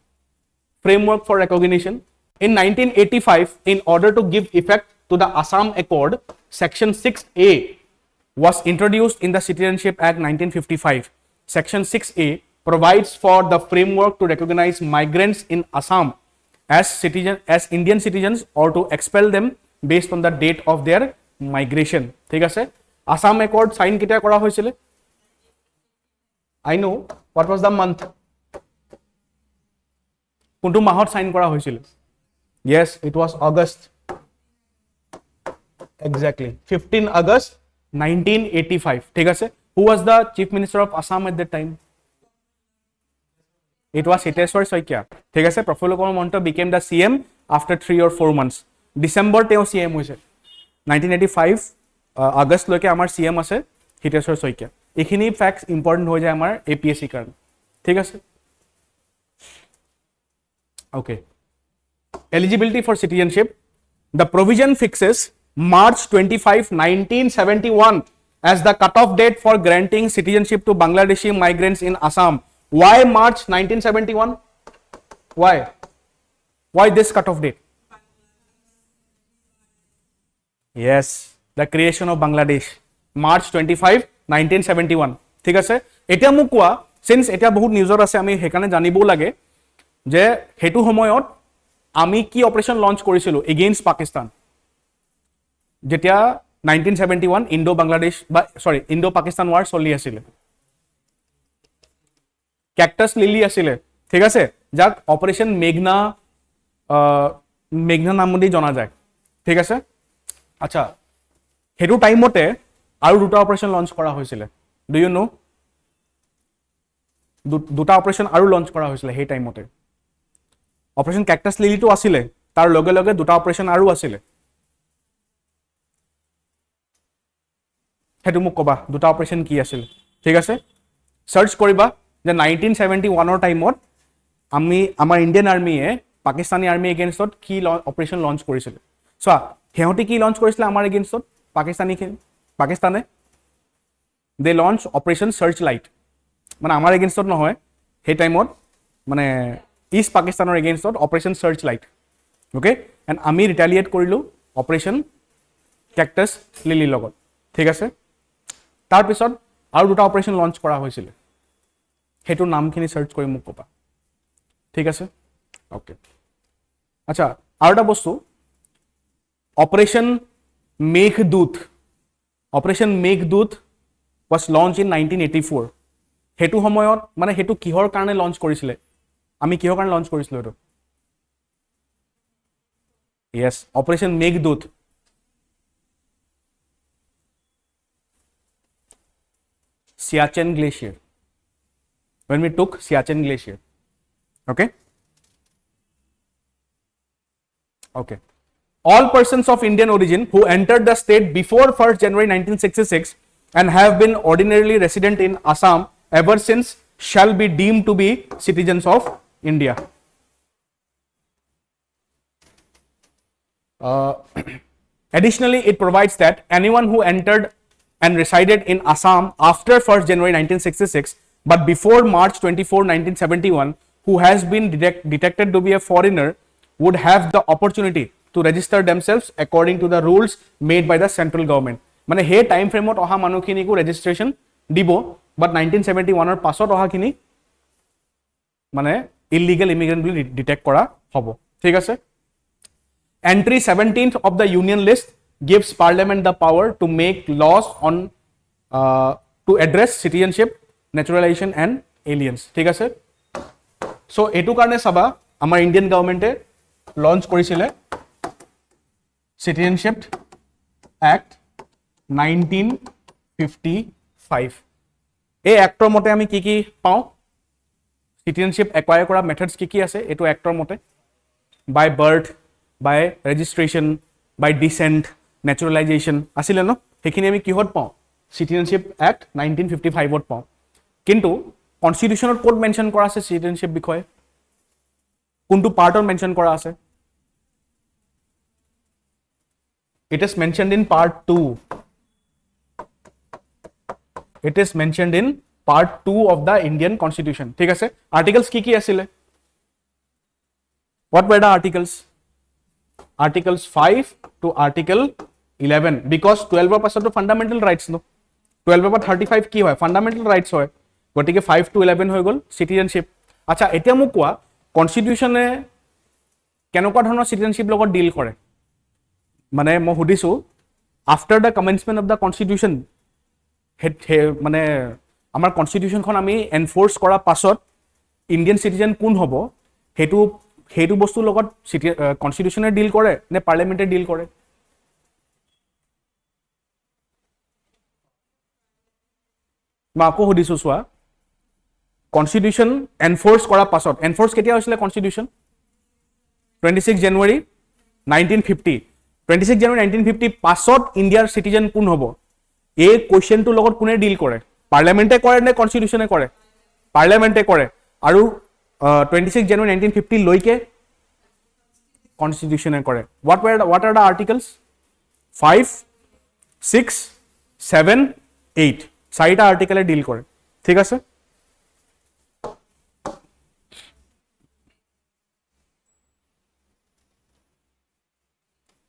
Framework for Recognition. In 1985, in order to give effect to the Assam Accord, Section 6A was introduced in the Citizenship Act 1955. Section 6A provides for the framework to recognize migrants in Assam as Indian citizens or to expel them based on the date of their migration. ঠিক আছে Assam Accord sign কেতিয়া কৰা হৈছিল I know what was the month কোনটো মাহত sign কৰা হৈছিল yes it was August exactly 15 August 1985 ঠিক আছে who was the chief minister of Assam at that time it was Hiteshwar Soikia ঠিক আছে Professor Kumar Monto became the CM after 3 or 4 months December তেও CM হৈছে 1985 August লৈকে আমাৰ CM আছে Hiteshwar Soikia এখিনি ফ্যাক্টস ইম্পৰ্টেন্ট হৈ যায় আমাৰ APSC কাৰণ ঠিক আছে okay eligibility for citizenship the provision fixes March 25 1971 as the cutoff date for granting citizenship to Bangladeshi migrants in Assam why March 1971 why this cutoff date yes the creation of Bangladesh March 25 1971 ঠিক আছে এটা মোক কোৱা since এটা বহুত নিউজৰ আছে আমি হেকানে জানিবো লাগে যে হেতু সময়ত আমি কি অপাৰেশন লঞ্চ কৰিছিল এগেইনষ্ট পাকিস্তান যেতিয়া 1971 ইন্ডো বাংলাদেশ বা সৰি ইন্ডো পাকিস্তান ওয়াৰ চলি আছিল ক্যাকটাস লিলি আছিল ঠিক আছে যাক অপাৰেশন মেঘনা নাম দি জনা যায় ঠিক আছে আচ্ছা হেতু টাইমতে আৰু দুটা অপাৰেশন লঞ্চ কৰা হৈছিল ডু ইউ নো দুটা অপাৰেশ্যন আৰু লঞ্চ কৰা হৈছিলে সেই টাইমতে অপাৰেশ্যন কেকটাছ লিলিটো আছিলে তাৰ লগে লগে দুটা অপাৰেশ্যন আৰু আছিলে হেতু মোক কবা দুটা অপাৰেশ্যন কি আছিল ঠিক আছে সাৰ্চ কৰিবা যে 1971 টাইমত আমি আমাৰ ইন্ডিয়ান আৰ্মিয়ে পাকিস্তানী আৰ্মি এগেইনষ্টত কি অপাৰেশ্যন লঞ্চ কৰিছিল চোৱা হেহতি কি লঞ্চ কৰিছিল আমাৰ এগেইনষ্টত পাকিস্তানে they launch operation searchlight মানে আমাৰ এগেইনষ্টত নহয় সেই টাইমত মানে ইষ্ট পাকিস্তানৰ এগেইনষ্টত operation searchlight okay and আমি ৰিটালিয়েট কৰিলো অপাৰেশ্যন কেকটাছ লিলিৰ লগত ঠিক আছে তাৰ পিছত আৰু দুটা অপাৰেশ্যন লঞ্চ কৰা হৈছিল হেতু নামখিনি সাৰ্চ কৰি মোক কবা ঠিক আছে ওকে আচ্ছা আৰু এটা বস্তু operation Meghdoot was launched in 1984 হেতু সময়ত মানে হেতু কিহৰ কাৰণে লঞ্চ কৰিছিলে আমি কিহৰ কাৰণে লঞ্চ কৰিছিলো এটো yes operation Meghdoot Siachen Glacier when we took Siachen Glacier okay all persons of Indian origin who entered the state before 1st January 1966 and have been ordinarily resident in Assam ever since shall be deemed to be citizens of India additionally it provides that anyone who entered and resided in Assam after 1st January 1966 but before March 24, 1971 who has been detected to be a foreigner would have the opportunity to register themselves according to the rules made by the central government মানে হে time ফ্রেমত অহা মানুহখিনি কো registration দিব বাট 1971 ৰ পাছত অহাখিনি মানে illegal ইমিগ্ৰেন্ট বুলি detect কৰা হ'ব ঠিক আছে entry 17th of the union list gives parliament the power to make laws on to address citizenship naturalization and aliens ঠিক আছে সো এটু কারণে সবা আমাৰ ইন্ডিয়ান গভৰ্নমেন্টে লঞ্চ কৰিছিলে citizenship act 1955 এই এক্টৰ মতে আমি কি কি পাও citizenship acquire কৰা মেথডস কি কি আছে এটু এক্টৰ মতে by birth by registration by descent naturalization আসিলে ন হেখিনি আমি কিহত পাও citizenship act 1955 ত পাও কিন্তু কনস্টিটিউশনত কোড মেনশন কৰা আছে citizenship বিষয়ে কোনটো পাৰ্টত মেনশন কৰা আছে it is mentioned in part 2 it is mentioned in part 2 of the Indian constitution ঠিক আছে articles কি কি আছিল what were the articles 5 to article 11 because 12 ৰ পাছত fundamental rights no 12 ৰ পৰা 35 কি হয় fundamental rights হয় গটিকে 5 to 11 হৈ গল citizenship আচ্ছা এতিয়া মোক কোৱা কনস্টিটিউশনে কেনেকুৱা ধৰণৰ citizenship লগত ডিল কৰে মানে মই হুদিছো after the commencement of the constitution মানে আমাৰ কনস্টিটিউশনখন আমি এনফোৰ্স কৰা পাছত ইন্ডিয়ান সিটিজেন কোন হ'ব হেতু বস্তু লগত কনস্টিটিউশনে ডিল কৰে নে পাৰ্লিমেন্টে ডিল কৰে মই আকৌ হুদিছো চোৱা কনস্টিটিউশন এনফোৰ্স কৰা পাছত এনফোৰ্স কেতিয়া হৈছিল কনস্টিটিউশন 26 জানুৱাৰী 1950 26 জানুৱাৰী 1950 পাছত ইন্ডিয়াৰ সিটিজেন কোন হ'ব এই কোৱেশ্চনটো লগত কোনে ডিল কৰে পাৰ্লিমেন্টে কৰে নে কনস্টিটিউশনে কৰে পাৰ্লিমেন্টে কৰে আৰু 26 জানুৱাৰী 1950 লৈকে কনস্টিটিউশনে কৰে what are the articles 5 6 7 8 চাৰিটা আৰ্টিকেলে ডিল কৰে ঠিক আছে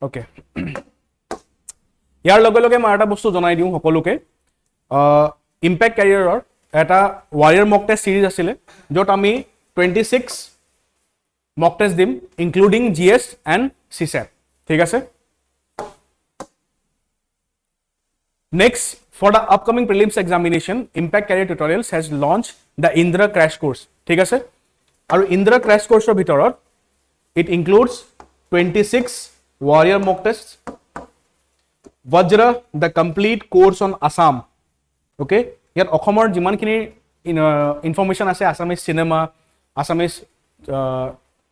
ওকে ইয়াৰ লগে লগে মই এটা বস্তু জনাই দিওঁ সকলোকে ইম্প্যাক্ট ক্যাৰিয়াৰৰ এটা ওয়াৰিয়ৰ মক টেষ্ট সিৰিজ আছিল যত আমি 26 মক টেষ্ট দিম ইনক্লুডিং জিএস এন্ড সিসেট ঠিক আছে next for the upcoming prelims examination impact career tutorials has launched the Indra crash course ঠিক আছে আৰু Indra crash course ৰ ভিতৰত it includes 26 warrior mock tests Vajra the complete course on Assam okay ইয়াত অসমৰ যিমানখিনি ইনফৰমেশ্যন আছে Assamese cinema, Assamese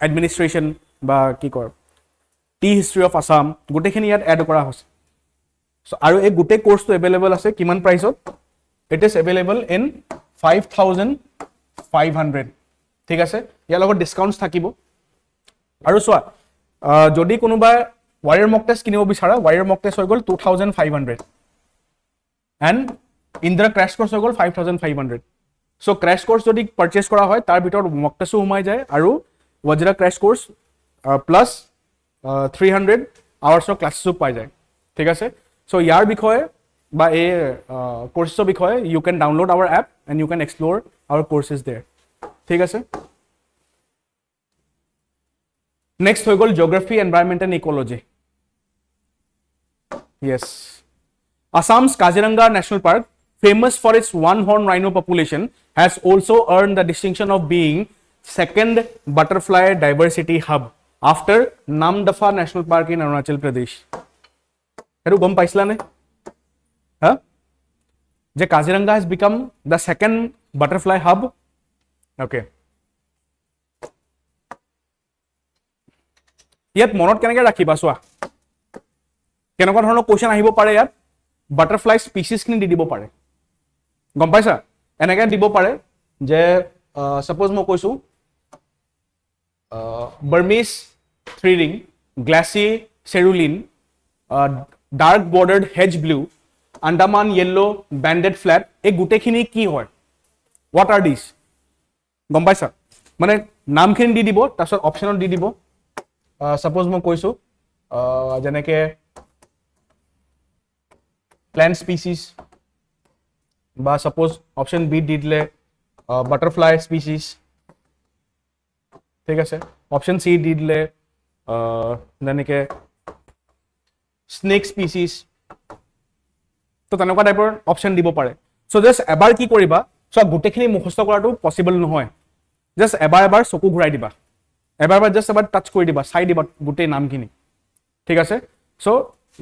administration বা কি কয় টি হিষ্ট্ৰী অফ আছাম, গোটেইখিনি ইয়াত এড কৰা হৈছে। চ' আৰু এই গোটেই কোৰ্চটো এভেইলেবল আছে কিমান প্ৰাইচত? ইট ইজ এভেইলেবল ইন 5,500, ঠিক আছে? ইয়াৰ লগত ডিছকাউণ্টছ থাকিব। আৰু চোৱা, যদি কোনোবাই ৱাৰিয়ৰ মক টেষ্ট কিনিব বিচাৰা, ৱাৰিয়ৰ মক টেষ্ট হৈ গ'ল 2,500 এণ্ড ইন্দিৰা ক্ৰেছ কোৰ্চ হৈ গ'ল 5,500। চ' ক্ৰেছ কোৰ্চ যদি পাৰচেজ কৰা হয় তাৰ ভিতৰত মক টেষ্টো সোমাই যায় আৰু ৱাজিৰা ক্ৰেছ কোৰ্চ প্লাছ 300 আৱাৰ্ছৰ ক্লাছেছো পাই যায়, ঠিক আছে? চ' ইয়াৰ বিষয়ে বা এই কোৰ্চৰ বিষয়ে you can download our app and you can explore our courses there, ঠিক আছে? নেক্সট হৈ গ'ল geography, environment and ecology. Yes, Assam's Kaziranga National Park, famous for its one-horn rhino population, has also earned the distinction of being second butterfly diversity hub after Namdapha National Park in Arunachal Pradesh. Heru gom paisla ne? Huh? Je Kaziranga has become the second butterfly hub. Okay. Yat monot keneke rakhiba soa. Kenokwa dhoroner question ahibo pare yat. Butterfly স্পিচিছখিনি দি দিব পাৰে, গম পাইছা? এনেকৈ দিব পাৰে যে ছাপ'জ মই কৈছোঁ Burmese three ring, glassy cerulean, dark bordered hedge blue, Andaman yellow, banded flat, এই গোটেইখিনি কি হয়? What are this? গম পাইছা? মানে নামখিনি দি দিব, তাৰপিছত অপশ্যনত দি দিব। ছাপ'জ মই কৈছোঁ যেনেকৈ প্লেন্ট স্পিচিছ, বা ছাপ'জ অপশ্যন বি দি দিলে বাটাৰফ্লাই স্পিচিছ, ঠিক আছে? অপশ্যন চি দি দিলে যেনেকৈ স্নেক স্পিচিছ, তো তেনেকুৱা টাইপৰ অপশ্যন দিব পাৰে। চ' জাষ্ট এবাৰ কি কৰিবা, চ' গোটেইখিনি মুখস্থ কৰাটো পচিবল নহয়, জাষ্ট এবাৰ চকু ঘূৰাই দিবা, এবাৰ জাষ্ট এবাৰ টাচ কৰি দিবা, চাই দিবা গোটেই নামখিনি, ঠিক আছে? চ'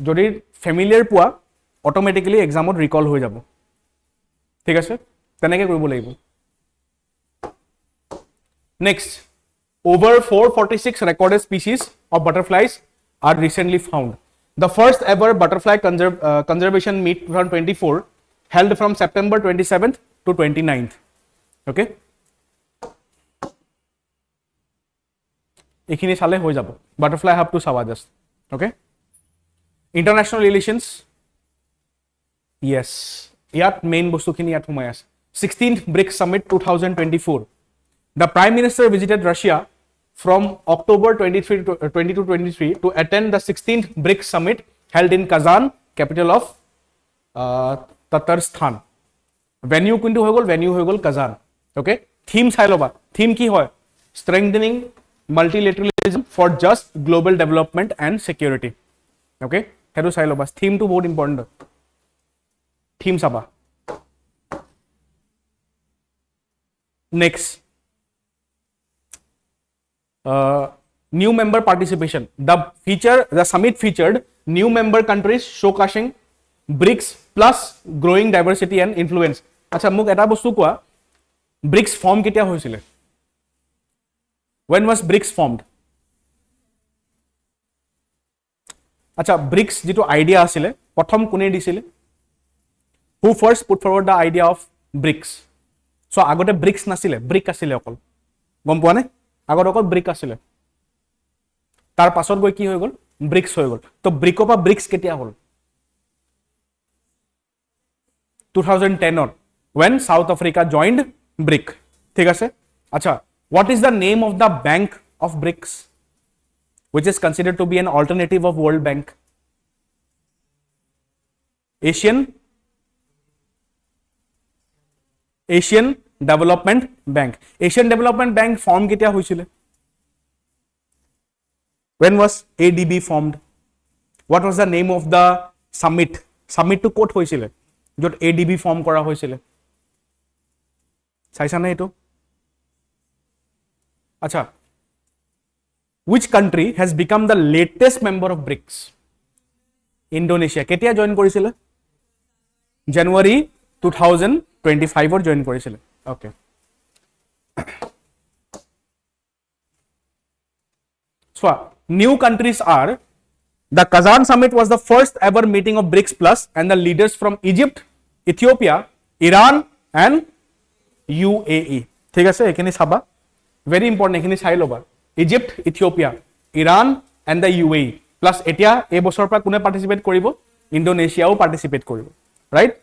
যদি ফেমিলিয়াৰ পোৱা অট'মেটিকেলি এক্সামত ৰিকল হৈ যাব, ঠিক আছে? তেনেকৈ কৰিব লাগিব। Next, over 446 recorded species of butterflies are recently found. The first ever butterfly conservation meet 2024 held from September 27th to 29th. Okay? এইখিনি চালে হৈ যাব, বাটাৰফ্লাই হাবটো চাবা just. Okay? International relations. Yes, ইয়াত মেইন বস্তুখিনি ইয়াত সোমাই আছে। 16th BRICS Summit 2024. The Prime Minister visited Russia from October 22-23 to attend the 16th BRICS Summit held in Kazan, capital of Tatarstan. Venue কিন্তু হৈ গ'ল, venue হৈ গ'ল Kazan. Okay? Theme চাই ল'বা, theme কি হয়? Strengthening multilateralism for just global development and security. Okay? সেইটো চাই ল'বা, থিমটো বহুত ইম্পৰ্টেণ্ট। থিম চাবা। Next, new member participation. The summit featured new member countries showcasing BRICS plus growing diversity and influence. আচ্ছা, মোক এটা বস্তু কোৱা, BRICS ফৰ্ম কেতিয়া হৈছিলে? When was BRICS formed? আচ্ছা, BRICS যিটো আইডিয়া আছিলে প্ৰথম কোনে দিছিলে? Who first put forward the idea of BRICS? So আগতে BRICS নাছিলে, BRIC আছিলে অকল, গম পোৱা নে? আগত অকল BRIC আছিলে, তাৰ পাছত গৈ কি হৈ গ'ল? BRICS হৈ গ'ল। তো ব্ৰিকৰ পৰা BRICS কেতিয়া হ'ল? 2010ত, when South Africa joined BRIC, ঠিক আছে? আচ্ছা, what is the name of the bank of BRICS, which is considered to be an alternative of World Bank? Asian Development Bank. Asian Development Bank form কেতিয়া হৈছিলে? When was ADB formed? What was the name of the summit? Summit to ক'ত হৈছিলে য'ত ADB form কৰা হৈছিলে? চাইছা নে এইটো? আচ্ছা, which country has become the latest member of BRICS? Indonesia. কেতিয়া জইন কৰিছিলে? January 2025 জইন কৰিছিলে। Okay. So new countries are the Kazan summit was the first ever meeting of BRICS Plus and the leaders from Egypt, Ethiopia, Iran and UAE. ঠিক আছে এখানে চাবা very important এখানে চাই লবা Egypt, Ethiopia, Iran and the UAE plus এতিয়া এই বছৰৰ পৰা কোনে পাৰ্টিসিপেট কৰিব ইন্দোনেছিয়াও পাৰ্টিসিপেট কৰিব right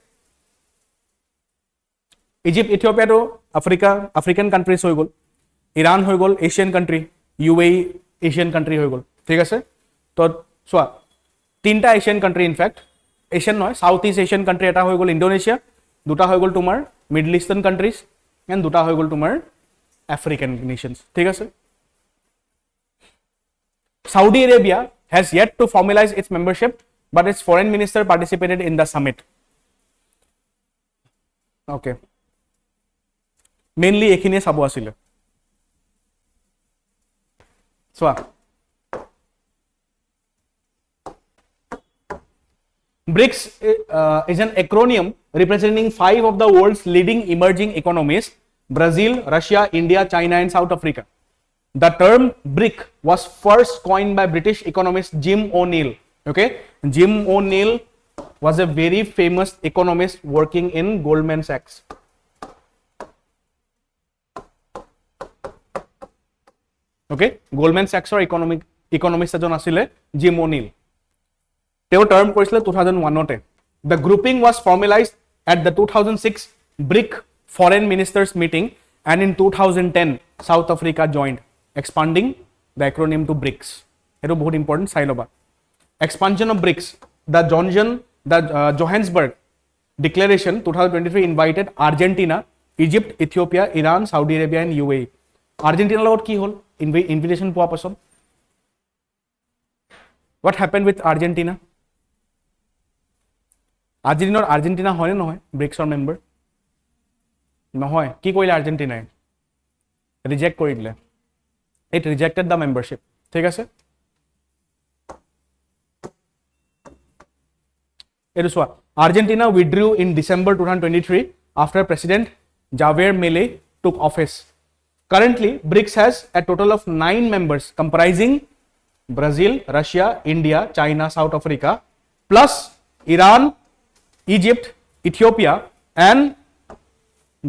Egypt, Ethiopia to African countries হৈ গল Iran হৈ গল Asian country UAE Asian country হৈ গল ঠিক আছে তো সোয়া তিনটা এশিয়ান কান্ট্রি ইনফ্যাক্ট এশিয়ান নয় সাউথ ইস্ট এশিয়ান কান্ট্রি এটা হৈ গল ইন্দোনেশিয়া দুটা হৈ গল তোমাৰ মিডল ইস্টাৰ্ন কান্ট্ৰিজ এন্ড দুটা হৈ গল তোমাৰ আফ্রিকান নেশনস ঠিক আছে Saudi Arabia has yet to formalize its membership but its foreign minister participated in the summit okay mainly এখিনিয়ে চাব আছিল সোয়া BRICS is an acronym representing 5 of the world's leading emerging economies: Brazil, Russia, India, China, and South Africa. The term BRIC was first coined by British economist Jim O'Neill. Okay, Jim O'Neill was a very famous economist working in Goldman Sachs. Okay, Goldman Sachs or economist ejon asile Jim O'Neill. They were term কৰিছিল 2001 তে the grouping was formalized at the 2006 BRIC foreign ministers meeting and in 2010 South Africa joined expanding the acronym to BRICS eto bahut important sai loba expansion of BRICS the Johannesburg declaration 2023 invited Argentina Egypt Ethiopia Iran Saudi Arabia and UAE Argentina লগত কি হল invitation পোৱা পাছত what happened with Argentina Argentina হয় না নহয় ব্ৰিক্সৰ member নহয় কি কইলে আৰ্জেন্টিনায় ৰিজেক্ট কৰি দিলে ইট রিজেক্টেড দা মেম্বারশিপ ঠিক আছে এটো সোয়া Argentina withdrew in December 2023 after President Javier Milei took office currently BRICS has a total of 9 members comprising Brazil Russia India China South Africa plus Iran Egypt, Ethiopia, and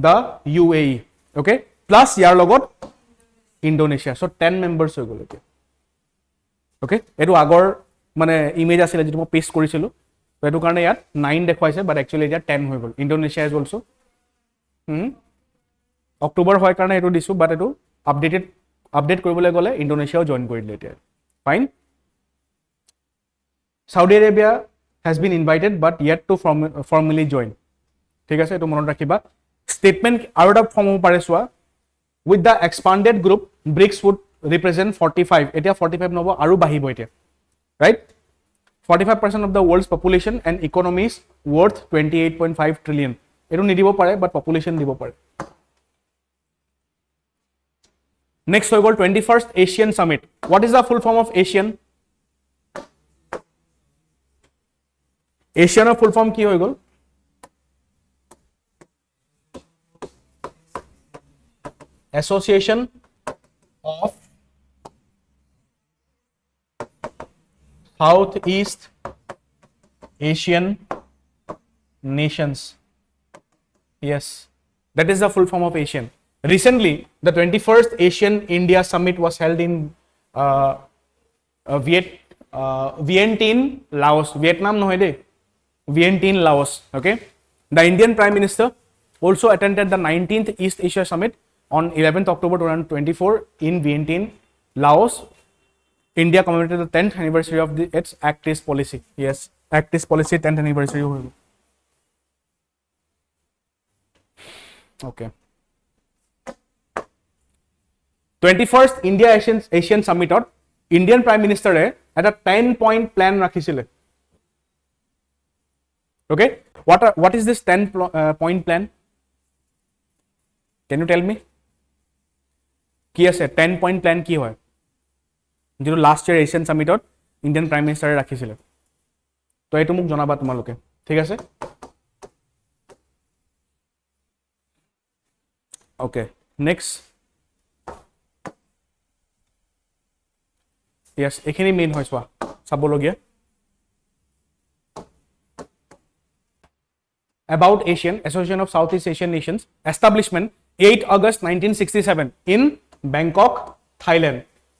the UAE. Okay, plus ইয়াৰ লগত Indonesia. So 10 members হৈ গল এতিয়া. Okay, এটো আগৰ মানে image আছিল যেটো মই paste কৰিছিলো তো এটো কাৰণে ইয়াত 9 দেখাইছে বাট একচুয়ালি এটা 10 হৈ গল Indonesia is also অক্টোবৰ হয় কাৰণে এটো দিছো বাট এটো আপডেট কৰিবলৈ গলে ইন্দোনেছিয়াও জয়েন কৰি দিলে এতিয়া fine Saudi Arabia has been invited but yet to formally join ঠিক আছে এটো মনত ৰাখিবা statement আৰু এটা ফৰ্ম হ'ব পাৰে সোৱা with the expanded group BRICS would represent 45 এতিয়া 45 নব আৰু বাহিব এতিয়া right 45% of the world's population and economies worth 28.5 trillion এটো নিদিব পাৰে but population দিব পাৰে next হৈ গল 21st Asian Summit what is the full form of Asian Asian full form কি হৈ গল Association of Southeast Asian Nations yes that is the full form of Asian recently the 21st Asian India Summit was held in Vientiane Laos Vietnam নহয় দেই Vientiane, Laos. Okay. The Indian Prime Minister also attended the 19th East Asia Summit on 11th October 2024 in Vientiane, Laos. India commemorated the 10th anniversary of its Act East policy. Yes, Act East policy 10th anniversary. Okay. 21st India Asian Summit or Indian Prime Minister at a 10-point plan rakhisile. Okay, what is this 10-point plan? Can you tell me? কি আছে 10-point plan কি হয় যেটো last year Asian সামিটত Indian prime মিনিস্টারে রাখিছিল তো এটো মোক জনাবা তোমালোকে ঠিক আছে Okay, next. Yes, এখিনি মেইন হয় চোৱা চাবলগীয়া about Asian Association of Southeast Asian Nations establishment 8 August 1967 in Bangkok, Thailand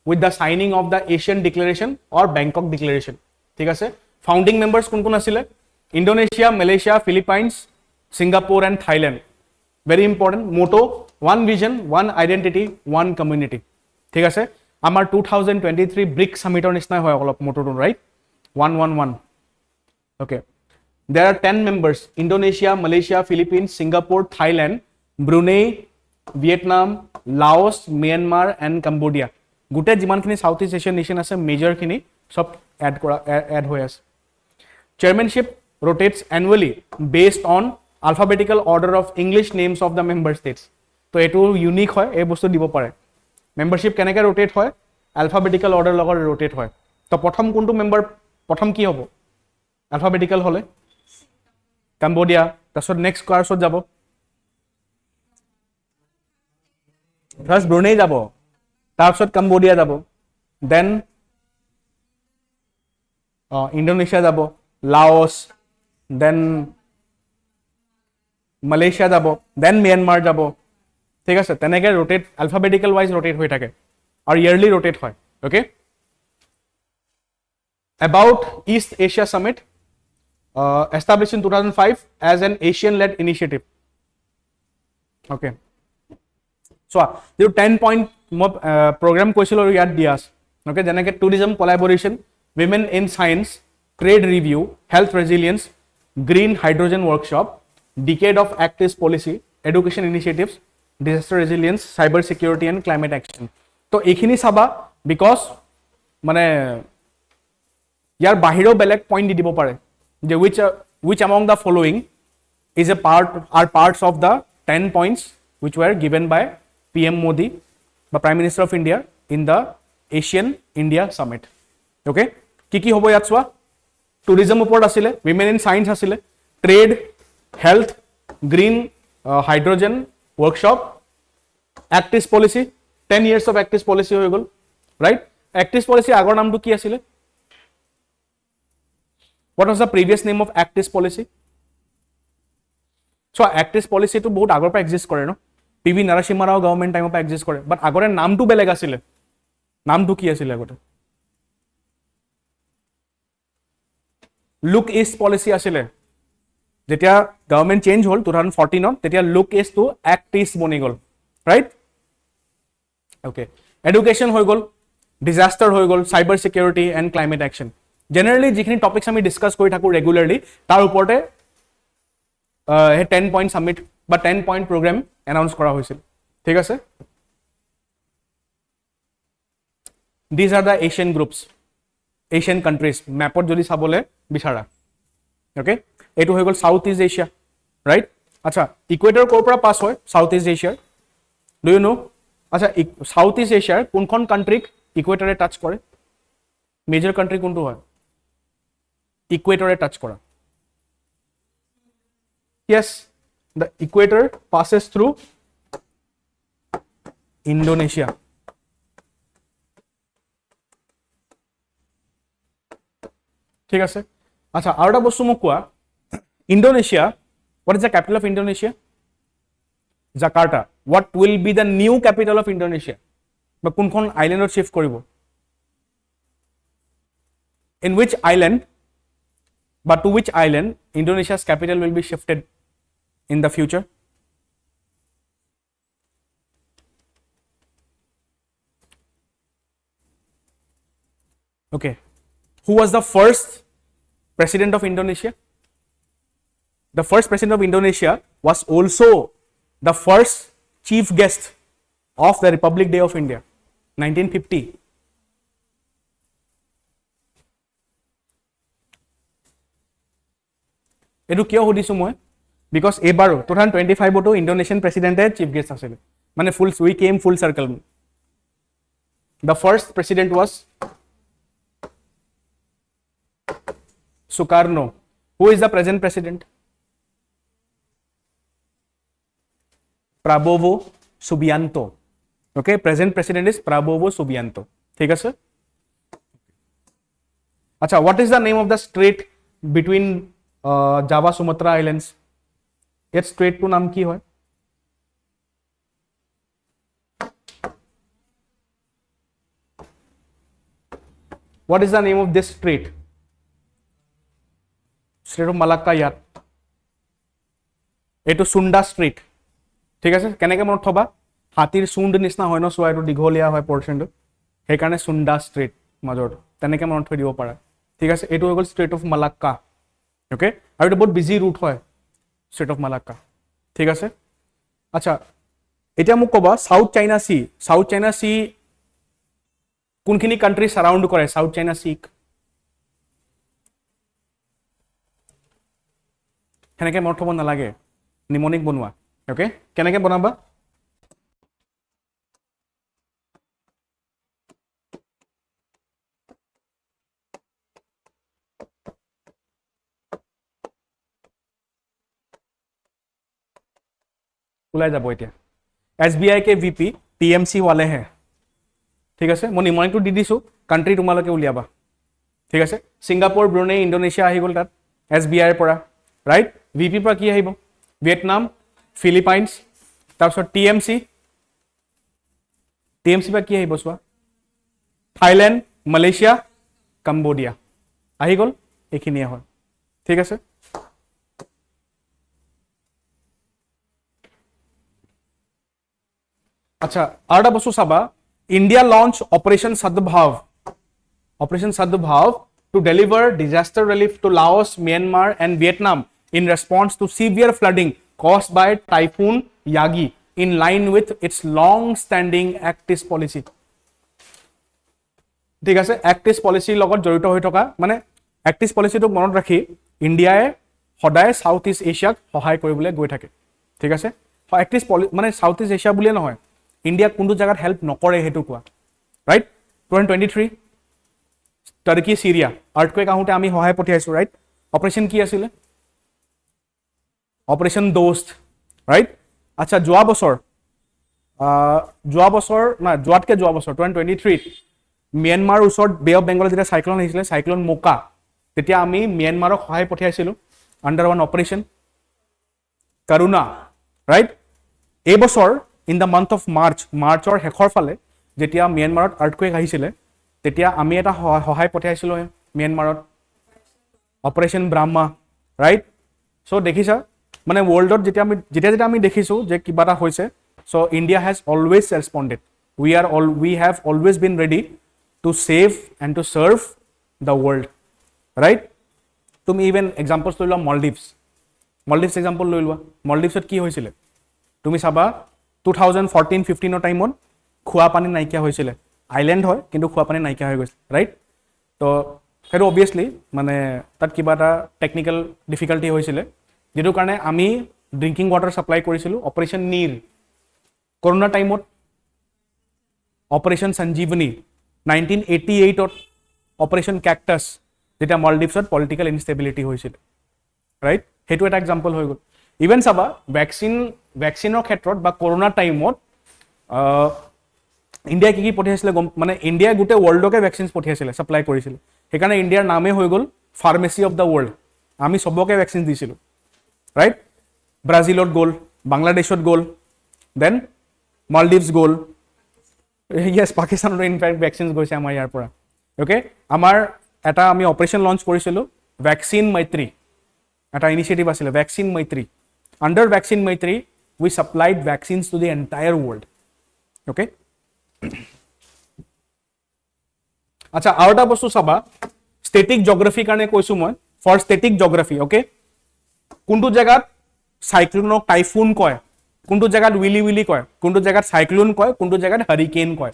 with the signing of the Asian Declaration or Bangkok Declaration. ঠিক আছে, founding members কোন কোন আছিলে? Indonesia, Malaysia, Philippines, Singapore and Thailand. Very important motto, one vision, one identity, one community. ঠিক আছে, আমাৰ 2023 BRIC সামিটৰ নিচিনা হয় অলপ মটোটো, right? 111. Okay. There are 10 members: Indonesia, Malaysia, Philippines, Singapore, Thailand, Brunei, Vietnam, Laos, Myanmar and Cambodia. Gute jiman khini Southeast Asian nation ase major khini sob add hoy ase. Chairmanship rotates annually based on alphabetical order of English names of the member states. To etu unique hoy ei bostu dibo pare. Membership keneke rotate hoy? Alphabetical order logor rotate hoy. To prothom kuntu member prothom ki hobo? Alphabetical hole Cambodia, তাৰপিছত next কোৱাৰ্ছত যাব first Brunei যাব তাৰপিছত Cambodia যাব then Indonesia যাব Laos then Malaysia যাব then Myanmar যাব ঠিক আছে তেনেকৈ ৰোটেট এলফাবেটিকেল ৱাইজ ৰোটেট হৈ থাকে আৰু ইয়াৰলি ৰোটেট হয় okay about East Asia Summit established in 2005 as an Asian-led initiative. Okay. So, the 10-point program question or yad dias. Okay, then tourism collaboration, women in science, trade review, health resilience, green hydrogen workshop, decade of active policy, education initiatives, disaster resilience, cyber security and climate action. So, ekhini saba because mane yar bahiro belek point di dibo pare. Which among the following is are parts of the 10 points which were given by PM Modi, the Prime Minister of India in the Asian India Summit. Okay, ki hobo yat chwa tourism upor asile, women in science asile, trade, health, green hydrogen workshop, active policy, 10 years of active policy hoy gol, right? Active policy agor naam tu ki asile? What was the previous name of Act-East policy? So Act-East policy to bahut agor pa exist kore no. PV Narasimha Rao government time pa exist kore. But agore naam tu beleg asile. Naam tu ki asile agote? Look East policy asile. Jetia government change hol 2014 on tetia Look East to Act-East boni gol. Right? Okay. Education hoy gol, disaster hoy gol, cyber security and climate action. Generally jikhini topics ami discuss kori thaku regularly tar uporte 10 point summit ba 10 point program announce kora hoisil thik ase these are the Asian groups Asian countries map ot jodi sabole bichara okay etu hoy gol Southeast Asia right acha equator kor pora pass hoy Southeast Asia do you know acha Southeast Asia kunkhon country equator e touch kore major country kuntu hoy equator touch kora yes the equator passes through Indonesia ঠিক আছে আচ্ছা আৰু এটা বস্তু মোক কোৱা Indonesia what is the capital of Indonesia Jakarta what will be the new capital of Indonesia বা কোনখন আইল্যান্ডত শিফট কৰিব in which island but to which island Indonesia's capital will be shifted in the future okay who was the first president of Indonesia the first president of Indonesia was also the first chief guest of the Republic Day of India 1950 edu kiyo hodisu moi because ebaro 2025 oto Indonesian president chief guest asile mane full we came full circle the first president was Sukarno who is the present president Prabowo Subianto. Okay, present president is Prabowo Subianto. ঠিক আছে? Acha, what is the name of the strait between Java Sumatra Islands? Yet strait to naam ki hoy? What is the name of this strait? Strait of Malacca yat. Eto Sunda Strait. ঠিক আছে? কেনেকে মনত থবা? হাতিৰ সুন্দ নিচিনা হয় ন, সোয়া এটো দীঘলীয়া হয় পৰ্চনটো, সেই কাৰণে সুন্দা ষ্ট্ৰেট মাজৰ তেনেকে মনত থৈ দিব পাৰা। ঠিক আছে, এটো হৈ গ'ল ষ্ট্ৰেট অফ মালাক্কা। ওকে, আৰু এটা বহুত বিজি ৰুট হয় ষ্ট্ৰেট অফ মালাক্কা। ঠিক আছে, আচ্ছা এতিয়া মোক ক'বা সাউথ চাইনা সি, সাউথ চাইনা সি কোনখিনি কাণ্ট্ৰি সাৰাউণ্ড কৰে সাউথ চাইনা সিক? সেনেকে মনত থব নালাগে, নিমনিক বনোৱা। ওকে, কেনেকে বনাবা? ওলাই যাব এতিয়া। SBI के VP TMC वाले हैं। ঠিক আছে, মই নিমনিকটো দি দিছো, কাণ্ট্ৰি তোমালোকে উলিয়াবা। ঠিক আছে, সিংগাপুৰ, ব্ৰুনেই, ইণ্ডোনেছিয়া আহি গ'ল তাত SBI ৰ পৰা, ৰাইট? VP পৰা কি আহিব? ভিয়েটনাম, ফিলিপাইনছ, তাৰপিছত TMC পৰা কি আহিব চোৱা? থাইলেণ্ড, মালয়েছিয়া, কম্বোডিয়া আহি গ'ল, এইখিনিয়ে হয়। ঠিক আছে, আচ্ছা আৰু এটা বস্তু চাবা, India launch operation Sadbhav, operation Sadbhav to deliver disaster relief to Laos, Myanmar and Vietnam in response to severe flooding caused by Typhoon Yagi in line with its long-standing Act East policy. ঠিক আছে, Act East policy লগত জড়িত হৈ থকা, মানে Act East policy টো মনত ৰাখি ইণ্ডিয়াই সদায় সাউথ ইষ্ট এছিয়াক সহায় কৰিবলৈ গৈ থাকে। ঠিক আছে, Act East মানে সাউথ ইষ্ট এছিয়া বুলিয়ে নহয়, ইণ্ডিয়াক কোনটো জায়গাত হেল্প নকৰে সেইটো কোৱা, ৰাইট? 2023 টাৰ্কি সিৰিয়া আৰ্থকুৱেক আহোঁতে আমি সহায় পঠিয়াইছো, ৰাইট? অপাৰেশ্যন কি আছিলে? অপাৰেশ্যন দোস্ত, ৰাইট? আচ্ছা যোৱা বছৰ না যোৱাতকৈ যোৱা বছৰ 2023 ম্যানমাৰ ওচৰত বে অফ বেংগলত যেতিয়া চাইক্লন আহিছিলে, চাইক্লন মোকা, তেতিয়া আমি ম্যানমাৰক সহায় পঠিয়াইছিলোঁ আণ্ডাৰ ওৱান অপাৰেশ্যন কাৰুণা, ৰাইট? এই বছৰ ইন দ্য মান্থ অফ মাৰ্চৰ শেষৰ ফালে যেতিয়া ম্যানমাৰত আৰ্থকুৱেক আহিছিলে, তেতিয়া আমি এটা সহায় পঠিয়াইছিলোঁ ম্যানমাৰত, অপাৰেশ্যন ব্ৰাহ্মা, ৰাইট? চ' দেখিছা মানে ৱৰ্ল্ডত যেতিয়া আমি দেখিছোঁ যে কিবা এটা হৈছে, so' India has always responded. We have always been ready to save and to serve the world, right? তুমি ইভেন এক্সাম্পলছ লৈ লোৱা মলদ্বীপছ এক্সাম্পল লৈ লোৱা। মলদ্বীপছত কি হৈছিলে তুমি চাবা, 2014-15 টাইমত খোৱা পানী নাইকিয়া হৈছিলে। আইলেণ্ড হয় কিন্তু খোৱা পানী নাইকিয়া হৈ গৈছিল, ৰাইট? তো সেইটো অবভিয়াছলি মানে তাত কিবা এটা টেকনিকেল ডিফিকাল্টি হৈছিলে, যিটো কাৰণে আমি ড্ৰিংকিং ৱাটাৰ ছাপ্লাই কৰিছিলোঁ অপাৰেশ্যন নীৰ। কৰোণা টাইমত অপাৰেশ্যন সঞ্জীৱনী, 1988ত অপাৰেশ্যন কেকটাছ, যেতিয়া মলদ্বীপছত পলিটিকেল ইনষ্টেবিলিটি হৈছিল, ৰাইট? সেইটো এটা এক্সাম্পল হৈ গ'ল। ইভেন চাবা ভেকচিনৰ ক্ষেত্ৰত বা কৰোণা টাইমত ইণ্ডিয়াই কি পঠিয়াইছিলে মানে ইণ্ডিয়াই গোটেই ৱৰ্ল্ডকে ভেকচিনছ পঠিয়াইছিলে, ছাপ্লাই কৰিছিলে। সেইকাৰণে ইণ্ডিয়াৰ নামেই হৈ গ'ল ফাৰ্মেচি অফ দ্য ৱৰ্ল্ড। আমি চবকে ভেকচিন দিছিলোঁ, ৰাইট? ব্ৰাজিলত গ'ল, বাংলাদেশত গ'ল, দেন মালদ্বীপছ গ'ল, য়েছ পাকিস্তানতো ইনফেক্ট ভেকচিনছ গৈছে আমাৰ ইয়াৰ পৰা। অ'কে, আমাৰ এটা আমি অপাৰেশ্যন লঞ্চ কৰিছিলোঁ ভেকচিন মৈত্ৰী, এটা ইনিচিয়েটিভ আছিলে vaccine Maitri. Under vaccine Maitri we supplied vaccines to the entire world. Okay, আচ্ছা আৰু এটা বস্তু চাবা, ষ্টেটিক জিঅ'গ্ৰাফিৰ কাৰণে কৈছোঁ মই, ফৰ ষ্টেটিক জিঅ'গ্ৰাফি। অ'কে, কোনটো জেগাত চাইক্লোনক টাইফুন কয়, কোনটো জেগাত উইলি কয়, কোনটো জেগাত চাইক্লোন কয়, কোনটো জেগাত হাৰিকেন কয়,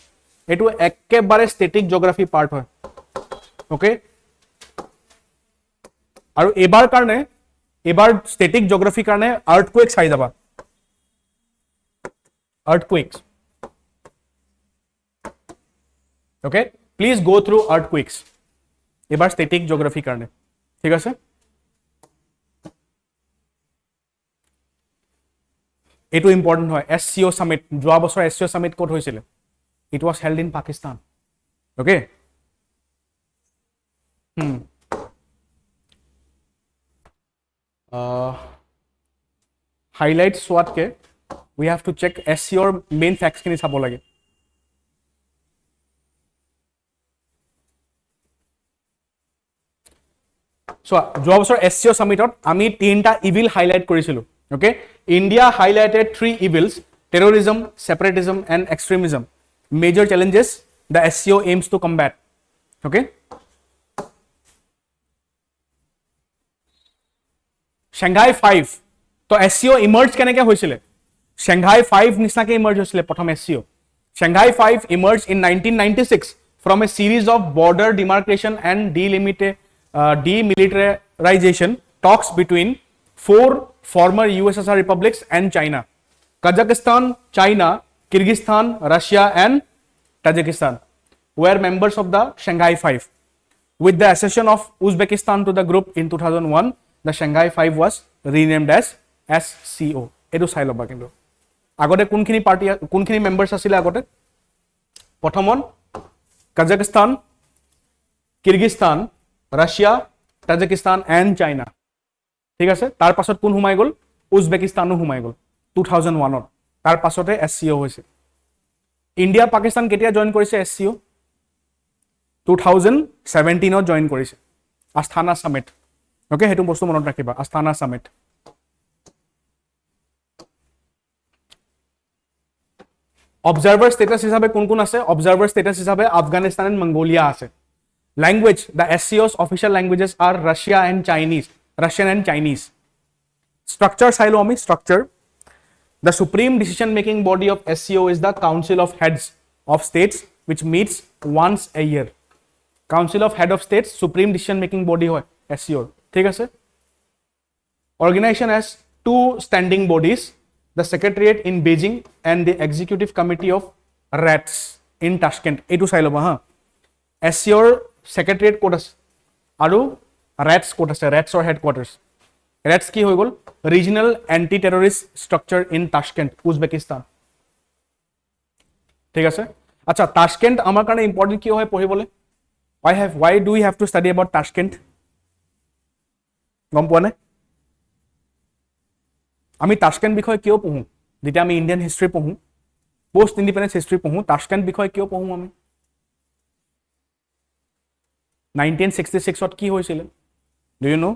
এইটো একেবাৰে ষ্টেটিক জিঅ'গ্ৰাফি পাৰ্ট হয়। অ'কে, আৰু এইবাৰ ষ্টেটিক জিঅ'গ্ৰাফিৰ কাৰণে আৰ্থকুৱেক চাই যাবা, আৰ্থকুৱেকছ। অ'কে, প্লিজ গো থ্ৰু আৰ্থকুৱেকছ এবাৰ ষ্টেটিক জিঅ'গ্ৰাফিৰ কাৰণে, ঠিক আছে? এইটো ইম্পৰ্টেণ্ট হয় SCO সামিট যোৱা বছৰ SCO সামিট ক'ত হৈছিল it was held in Pakistan okay highlight সোৱাতকে we have to check SCO main facts খিনি চাব লাগে so যোৱা বছৰ SCO সামিটত আমি তিনটা ইভিল হাইলাইট কৰিছিলো okay India highlighted 3 evils terrorism separatism and extremism major challenges the SCO aims to combat okay Shanghai 5 তো SCO emerge কেনেকে হৈছিলে Shanghai 5 নিচিনাকে emerge হৈছিলে প্ৰথম SCO Shanghai 5 emerged in 1996 from a series of border demarcation and demilitarization talks between 4 former USSR republics and China Kazakhstan China Kyrgyzstan Russia and Tajikistan were members of the Shanghai 5 with the accession of Uzbekistan to the group in 2001 the Shanghai 5 was renamed as SCO edu sai loba kintu agote kunkhini party kunkhini members asile agote prothomon Kazakhstan Kyrgyzstan Russia Tajikistan and China ঠিক আছে তার পাছত কোন হুমাই গল উজবেকিস্তানো হুমাই গল 2001 ত তার পাছতে SCO হৈছে India Pakistan কেতিয়া join কৰিছে SCO 2017 ত জয়েন কৰিছে আস্থানা সামিট ওকে হেতু বস্তু মনত ৰাখিবা আস্থানা সামিট অবজার্ভার স্ট্যাটাস হিসাবে কোন কোন আছে অবজার্ভার স্ট্যাটাস হিসাবে আফগানিস্তান এন্ড মঙ্গোলিয়া আছে language the SCO's official languages are Russian and Chinese structure silo ami structure the supreme decision making body of SCO is the council of heads of states which meets once a year council of head of states supreme decision making body hoy SCO ঠিক আছে organization has 2 standing bodies the secretariat in Beijing and the executive committee of RATS in Tashkent etu sai loba ha SCO secretariat code আছে আৰু RATS code আছে RATS or headquarters RATS কি হৈ গল regional anti terrorist structure in Tashkent Uzbekistan ঠিক আছে আচ্ছা Tashkent আমাৰ কাৰণে ইম্পৰ্টেন্ট কি হয় পঢ়িবলে why do we have to study about Tashkent গম পোৱা নে আমি Tashkent বিষয় কিয় পঢ়ো যেতিয়া আমি ইন্ডিয়ান হিষ্ট্ৰি পঢ়ো পোষ্ট ইন্ডিপেন্ডেন্স হিষ্ট্ৰি পঢ়ো Tashkent বিষয় কিয় পঢ়ো আমি 1966 ত কি হৈছিল do you know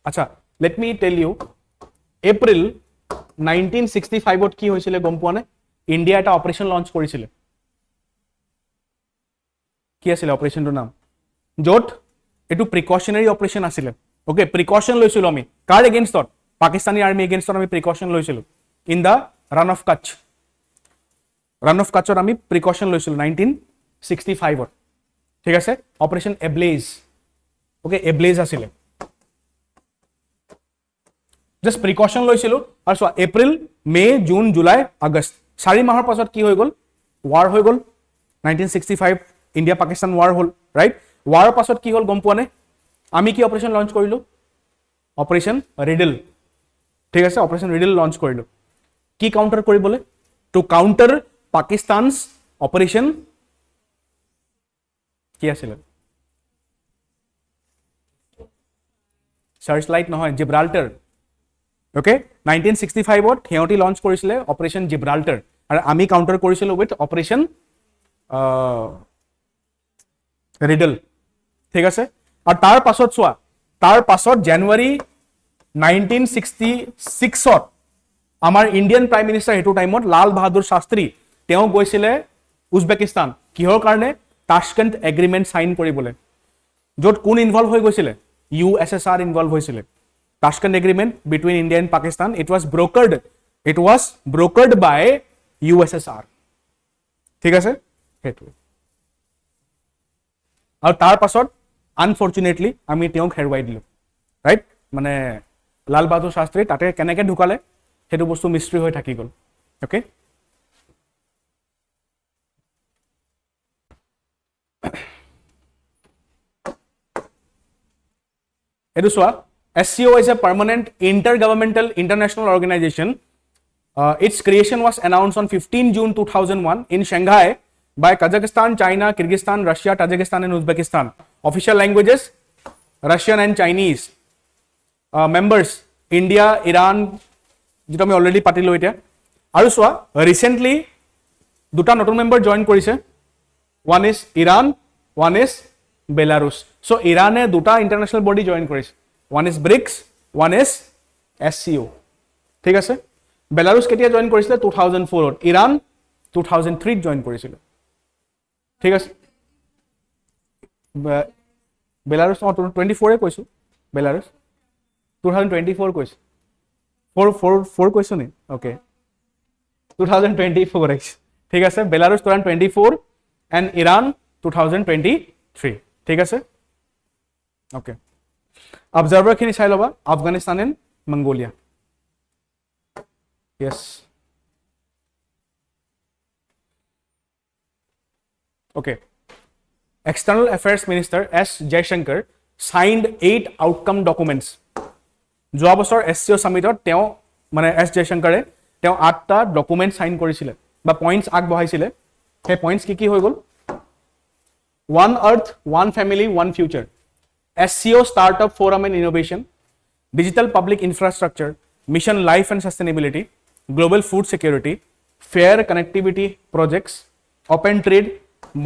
আচ্ছা let me tell you April 1965 ত কি হৈছিল গম পোৱা নে ইন্ডিয়া এটা অপাৰেশন লঞ্চ কৰিছিল কি আছিল অপাৰেশনটোৰ নাম য'ত এটো প্ৰিকশনাৰী অপাৰেশন আছিল ওকে প্ৰিকশন লৈছিল আমি কাৰ এগেইনষ্টত পাকিস্তানী আৰ্মি এগেইনষ্টত আমি প্ৰিকশন লৈছিল ইন দা ৰান অফ কাচ্চত আমি প্ৰিকশন লৈছিল 1965 ত ঠিক আছে অপাৰেশন এবলেজ ওকে এবলেজ আছিল জাস্ট প্ৰিকশন লৈছিল আৰু so April May June July August 4 মাহৰ পাছত কি হৈ গল ওয়াৰ হৈ গল 1965 ইন্ডিয়া পাকিস্তান ওয়াৰ হল ৰাইট ওয়াৰৰ পাছত কি হল গম পোৱা নে আমি কি অপাৰেশন লঞ্চ কৰিলো অপাৰেশন ৰিডল ঠিক আছে অপাৰেশন ৰিডল লঞ্চ কৰিলো কি কাউন্টাৰ কৰিবলে টু কাউন্টাৰ পাকিস্তানস অপাৰেশন কি আছিল সাৰ্চ লাইট নহয় জিব্ৰাল্টাৰ ওকে 1965 ত হেওটি লঞ্চ কৰিছিলে অপাৰেশন জিব্ৰাল্টাৰ আৰু আমি কাউন্টাৰ কৰিছিলো উইথ অপাৰেশন ৰিডল ঠিক আছে আৰু তাৰ পাছত সোৱা তাৰ পাছত জানুৱাৰী 1966 ত আমাৰ ইন্ডিয়ান প্ৰাইম মিনিষ্টাৰ হেতু টাইমত লাল বাহাদুৰ শাস্ত্ৰী তেওঁ গৈছিলে উজবেকিস্তান কিহৰ কাৰণে Tashkent agreement সাইন কৰিবলে য'ত কোন ইনভলভ হৈ গৈছিলে USSR ইনভলভ হৈছিলে Tashkent agreement between India and Pakistan it was brokered by USSR ঠিক আছে হেতু আৰু তাৰ পাছত আনফৰচুনেটলি আমি তেওঁক হেৰুৱাই দিলো ৰাইট মানে লাল বাহাদুৰ শাস্ত্ৰী তাতে কেনেকে ঢুকালে হেতু বস্তু মিস্ট্ৰি হৈ থাকি গল ওকে এটো সোৱা SCO is a permanent intergovernmental international organization. Its creation was announced on 15 June 2001 in Shanghai by Kazakhstan, China, Kyrgyzstan, Russia, Tajikistan, and Uzbekistan. Official languages Russian and Chinese. Members India, Iran, যেটা আমি already পাতিলো এতিয়া আৰু সোৱা recently দুটা নতুন member join কৰিছে one is Iran, one is Belarus. So Irane দুটা international body join কৰিছে one is BRICS, one is SCO. ঠিক আছে বেলাৰুছ কেতিয়া জয়েন কৰিছিলে 2004 ত ইৰাণ 2003 ত জয়েন কৰিছিল ঠিক আছে বেলাৰুছ 24 এ কৈছো বেলাৰুছ 2024 কৈছো 4 কৈছো নি ওকে 2024 ঠিক আছে বেলাৰুছ 2024 and Iran 2023 ঠিক আছে ওকে observer খিনি চাই লবা Afghanistan and Mongolia yes okay External Affairs Minister S Jaishankar signed 8 outcome documents যোৱা বছৰ SCO সামিটত তেওঁ মানে S Jaishankare তেওঁ 8টা ডকুমেন্ট সাইন কৰিছিল বা পয়েন্টস আগবঢ়াইছিল হে পয়েন্টস কি হৈ গল One Earth, One Family, One Future, SCO Startup Forum and Innovation, Digital Public Infrastructure, Mission Life and Sustainability, Global Food Security, Fair Connectivity Projects, Open Trade,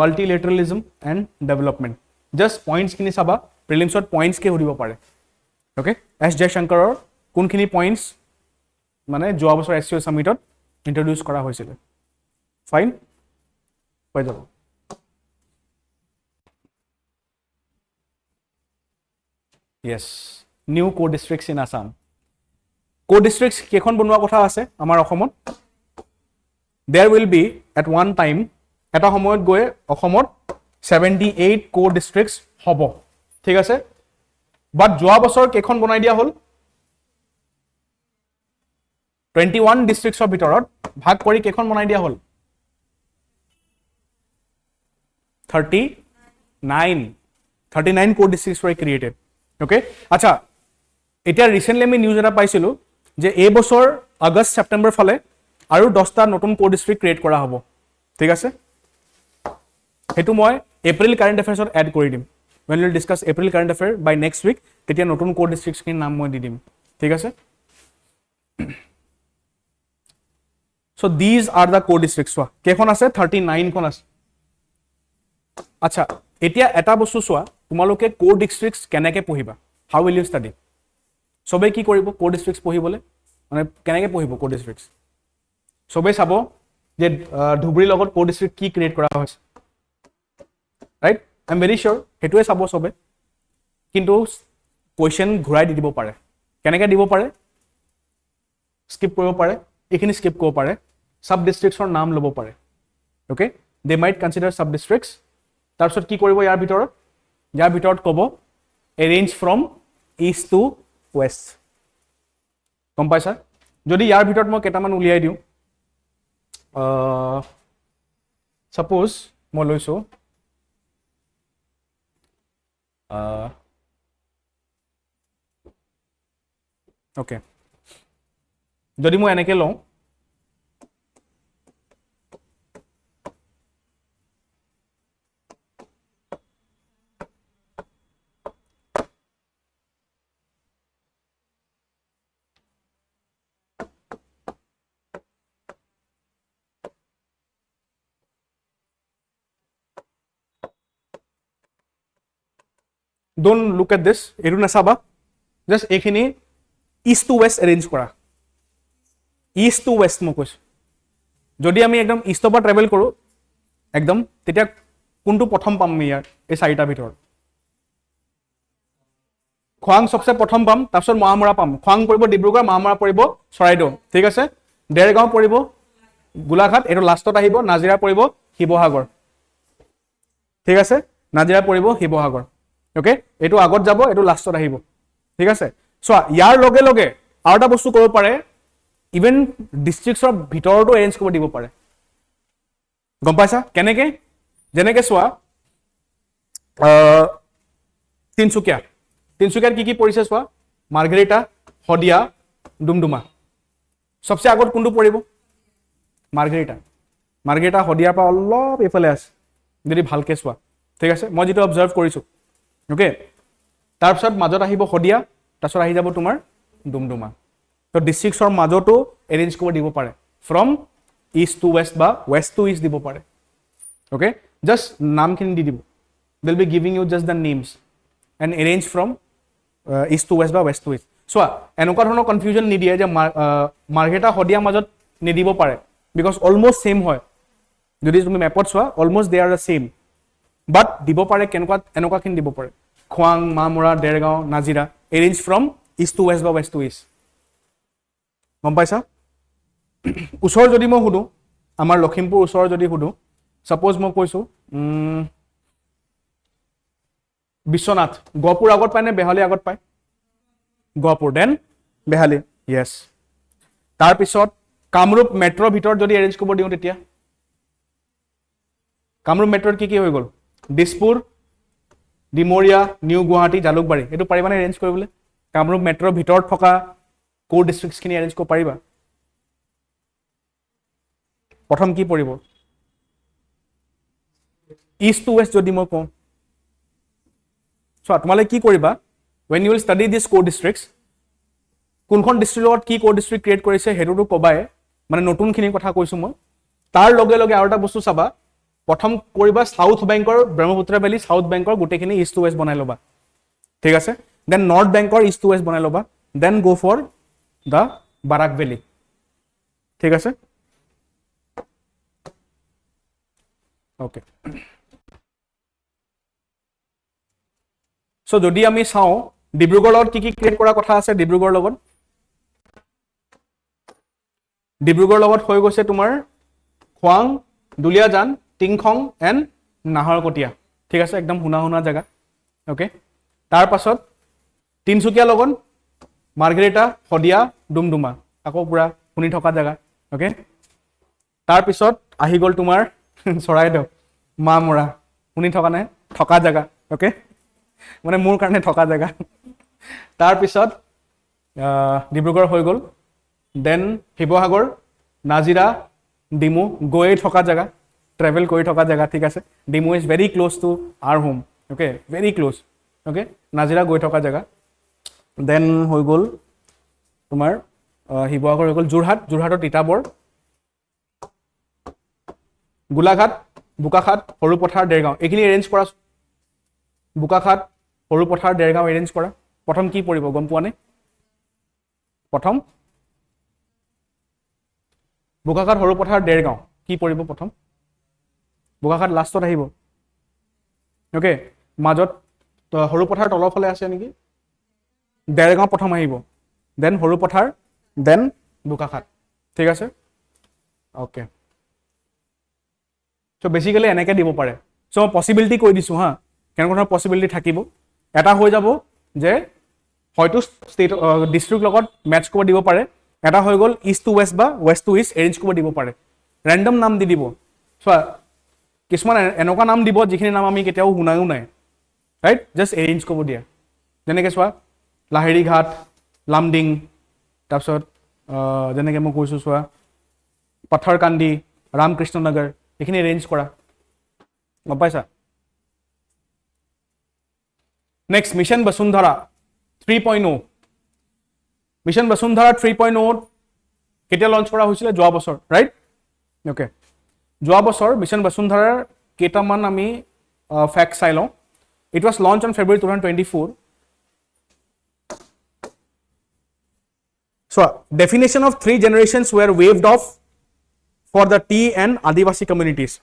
Multilateralism and Development. Just points kini saba prelims ot points ke horibo pare. Okay? S Jaishankaror kunkhini points mane joa bosor SCO summit ot introduce kora hoisile. Fine? Pai jabo. Yes, new core districts in Assam. Core districts kekhon bonwa kotha ase amar Assomot. There will be at one time eta homoyot goe Assomot 78 core districts hobo. Thik ase? But joa bosor kekhon bonai dia hol 21 districts or bitorot bhag kori kekhon bonai dia hol 39 core districts were created. Okay, আচ্ছা এতিয়া recently আমি news এটা পাইছিলো যে এই বছৰ আগষ্ট সেপ্টেম্বৰ ফালে আৰু 10টা নতুন কোড ডিস্ট্ৰিক্ট ক্ৰিয়েট কৰা হ'ব ঠিক আছে হেতু মই এপ্ৰিল কাৰেন্ট অ্যাফেয়াৰ্সত এড কৰি দিম when we will discuss April current affair by next week তেতিয়া নতুন কোড ডিস্ট্ৰিক্টছ কিন নাম মই দি দিম ঠিক আছে so these are the core districts কেখন আছে 39 খন আছে আচ্ছা এতিয়া এটা বস্তু সোৱা তোমালোকে কোৰ ডিস্ট্ৰিক্টস কেনেকে পঢ়িবা হাউ উইল ইউ ষ্টাডি সবে কি কৰিব কোৰ ডিস্ট্ৰিক্টস পঢ়িবলে মানে কেনেকে পঢ়িব কোৰ ডিস্ট্ৰিক্টস সবে চাব যে ধুবুৰী লগত কোৰ ডিস্ট্ৰিক্ট কি ক্ৰিয়েট কৰা হৈছে ৰাইট আই এম ভেৰি শিওৰ হেতুৱে চাব সবে কিন্তু কোৱেশ্চন ঘুৰাই দি দিব পাৰে কেনেকে দিব পাৰে স্কিপ কৰিব পাৰে এখিনি স্কিপ কৰিব পাৰে সাব ডিস্ট্ৰিক্টছৰ নাম ল'ব পাৰে ওকে দে মাইট কনসিডাৰ সাব ডিস্ট্ৰিক্টস তাৰপিছত কি কৰিব ইয়াৰ ভিতৰত কব arrange from east to west গম পাইছা যদি ইয়াৰ ভিতৰত মই কেটামান উলিয়াই দিও suppose মই লৈছো okay যদি মই এনেকে লওঁ don't look at this edu nasaba just ekhini east to west arrange kora east to west mo kois jodi ami ekdom east to travel koru ekdom tetia kuntu prothom pam yar ei saita bhitor khwang sobse prothom pam tapsor mahamara pam khwang poribo dibrugarh mahamara poribo soraido thik ase dergaon poribo gulaghat eto lastot ahibo nazira poribo hibohagor thik ase nazira poribo hibohagor okay এটো আগত যাব এটো লাষ্টত আহিব ঠিক আছে so ইয়াৰ লগে লগে আৰু এটা বস্তু কৰিব পাৰে ইভেন ডিস্ট্ৰিক্টছৰ ভিতৰটো এৰেঞ্জ কৰিব দিব পাৰে গম পাইছা কেনেকে যেনেকে সোৱা তিনসুকিয়াৰ কি পৰিছে সোৱা মাৰ্ঘেৰিটা শদিয়া ডুমডুমা সবচে আগত কোনটো পৰিব মাৰ্ঘেৰিটা শদিয়াৰ পৰা অলপ এইফালে আছে যদি ভালকে চোৱা ঠিক আছে মই যেটো অবজাৰ্ভ কৰিছো ওকে তাৰ পিছত মাজত আহিব শদিয়া তাৰ পিছত আহি যাব তোমাৰ ডুমডুমা তো ডিস্ট্ৰিক্টৰ মাজতো এৰেঞ্জ কৰিব দিব পাৰে ফ্ৰম ইষ্ট টু ৱেষ্ট বা ৱেষ্ট টু ইষ্ট দিব পাৰে ওকে জাস্ট নামখিনি দি দিব they'll be giving you just the names and arrange from east to west বা west to east চোৱা এনেকুৱা ধৰণৰ কনফিউজন নিদিয়ে যে মাৰ্ঘেৰিটা শদিয়া মাজত নিদিব পাৰে because almost same হয় যদি তুমি মেপত চোৱা almost they are the same but দিব পাৰে এনেকুৱাখিনি দিব পাৰে খোৱাং মামৰা Dergaon Nazira arrange from east to west বা west to east গম পাইছা ওচৰ যদি মই হুদু আমাৰ লখিমপুৰ ওচৰ যদি হুদু সাপোজ মই কৈছো বিশ্বনাথ গহপুৰ আগত পায় নে বেহালি আগত পায় গহপুৰ দেন বেহালি yes তাৰ পিছত কামৰূপ মেট্ৰ ভিতৰত যদি এৰেঞ্জ কৰিব দিও তেতিয়া কামৰূপ মেট্ৰত কি হৈ গল দিছপুৰ ডিমৰিয়া নিউ গুৱাহাটী জালুকবাৰী এটো পাৰিবানে এৰেঞ্জ কৰিবলৈ কামৰূপ মেট্ৰ ভিতৰত থকা কোৰ ডিস্ট্ৰিক্টছ খিনি এৰেঞ্জ কৰিব পাৰিবা প্ৰথম কি পৰিব ইষ্ট টু ৱেষ্ট যদি মই কওঁ so তোমালে কি কৰিবা when you will study these core districts কোনখন ডিস্ট্ৰিক্টৰ লগত কি core district ক্ৰিয়েট কৰিছে হেতুটো কবাই মানে নতুন খিনি কথা কৈছো মই তাৰ লগে লগে আৰু এটা বস্তু চাবা প্ৰথম কৰিবা সাউথ বেংকৰ ব্ৰহ্মপুত্ৰ ভ্যালি সাউথ বেংকৰ গুটেখিনি ইষ্ট টু ৱেষ্ট বনাই লবা ঠিক আছে দেন নৰ্থ বেংকৰ ইষ্ট টু ৱেষ্ট বনাই লবা then go for the Barak valley ঠিক আছে ওকে সো যদি আমি চাও ডিব্ৰুগড় লগত কি ক্ৰিয়েট কৰা কথা আছে ডিব্ৰুগড় লগত হৈ গৈছে তোমাৰ খোৱাং দুলিয়াজান টিংখং এণ্ড নাহৰকটীয়া ঠিক আছে একদম হুনা জায়গা ওকে তাৰ পাছত তিনসুকীয়া লগত মাৰ্ঘেৰিটা শদিয়া ডুমডুমা আকৌ পুৰা শুনি থকা জায়গা ওকে তাৰ পিছত আহি গল তোমাৰ চৰাইদেউ মামৰা শুনি থকা নাই থকা জায়গা ওকে মানে মোৰ কাৰণে থকা জায়গা তাৰ পিছত ডিব্ৰুগড় হৈ গল দেন শিৱসাগৰ নাজিৰা ডিমু গৈ থকা জায়গা ট্ৰেভেল কৰি থকা জায়গা ঠিক আছে DEMU is very close to R home okay very close okay Nazira গৈ থকা জায়গা দেন হৈ গল তোমাৰ শিৱসাগৰ হৈ গল যোৰহাটৰ তিতাবৰ গোলাঘাট বোকাখাট সৰুপথাৰ দেৰগাঁও এইখিনি এৰেঞ্জ কৰা বোকাখাট সৰুপথাৰ দেৰগাঁও এৰেঞ্জ কৰা প্ৰথম কি পৰিব গম পোৱা নে প্ৰথম বোকাখাট সৰুপথাৰ দেৰগাঁও কি পৰিব প্ৰথম বোকাখাট লাষ্টত আহিব ওকে মাজত সৰুপথাৰ তলৰ ফালে আছে নেকি দেৰগাঁও প্ৰথম আহিব দেন সৰুপথাৰ দেন বোকাখাট ঠিক আছে ওকে সো বেসিক্যালি এনেকে দিব পাৰে সো পসিবিলিটি কৈ দিছো হা কেনেকুৱা ধৰণৰ পসিবিলিটি থাকিব এটা হৈ যাব যে হয়তো ষ্টেট ডিস্ট্ৰিক্ট লগত ম্যাচ কৰিব দিব পাৰে এটা হৈ গল ইষ্ট টু ৱেষ্ট বা ৱেষ্ট টু ইষ্ট এৰেঞ্জ কৰিব দিব পাৰে ৰেন্ডম নাম দি দিব চোৱা কিছুমান এনেকুৱা নাম দিব যিখিনি নাম আমি কেতিয়াও শুনায়ো নাই ৰাইট জাস্ট এৰেঞ্জ কৰিব দিয়া যেনেকৈ চোৱা লাহেৰি ঘাট লামডিং তাৰপিছত যেনেকৈ মই কৈছোঁ চোৱা পাথাৰকান্দি ৰামকৃষ্ণ নগৰ এইখিনি এৰেঞ্জ কৰা গম পাইছা নেক্সট মিছন বসুন্ধৰা 3.0 মিছন বসুন্ধৰা 3.0 কেতিয়া লঞ্চ কৰা হৈছিলে যোৱা বছৰ ৰাইট ওকে যোৱা বছৰ মিছন বসুন্ধৰাৰ কেইটামান আমি ফ্যাক্ট চাই লওঁ it was launch on February 2024 so definition of 3 generations were waived off for the T and Adivasi communities.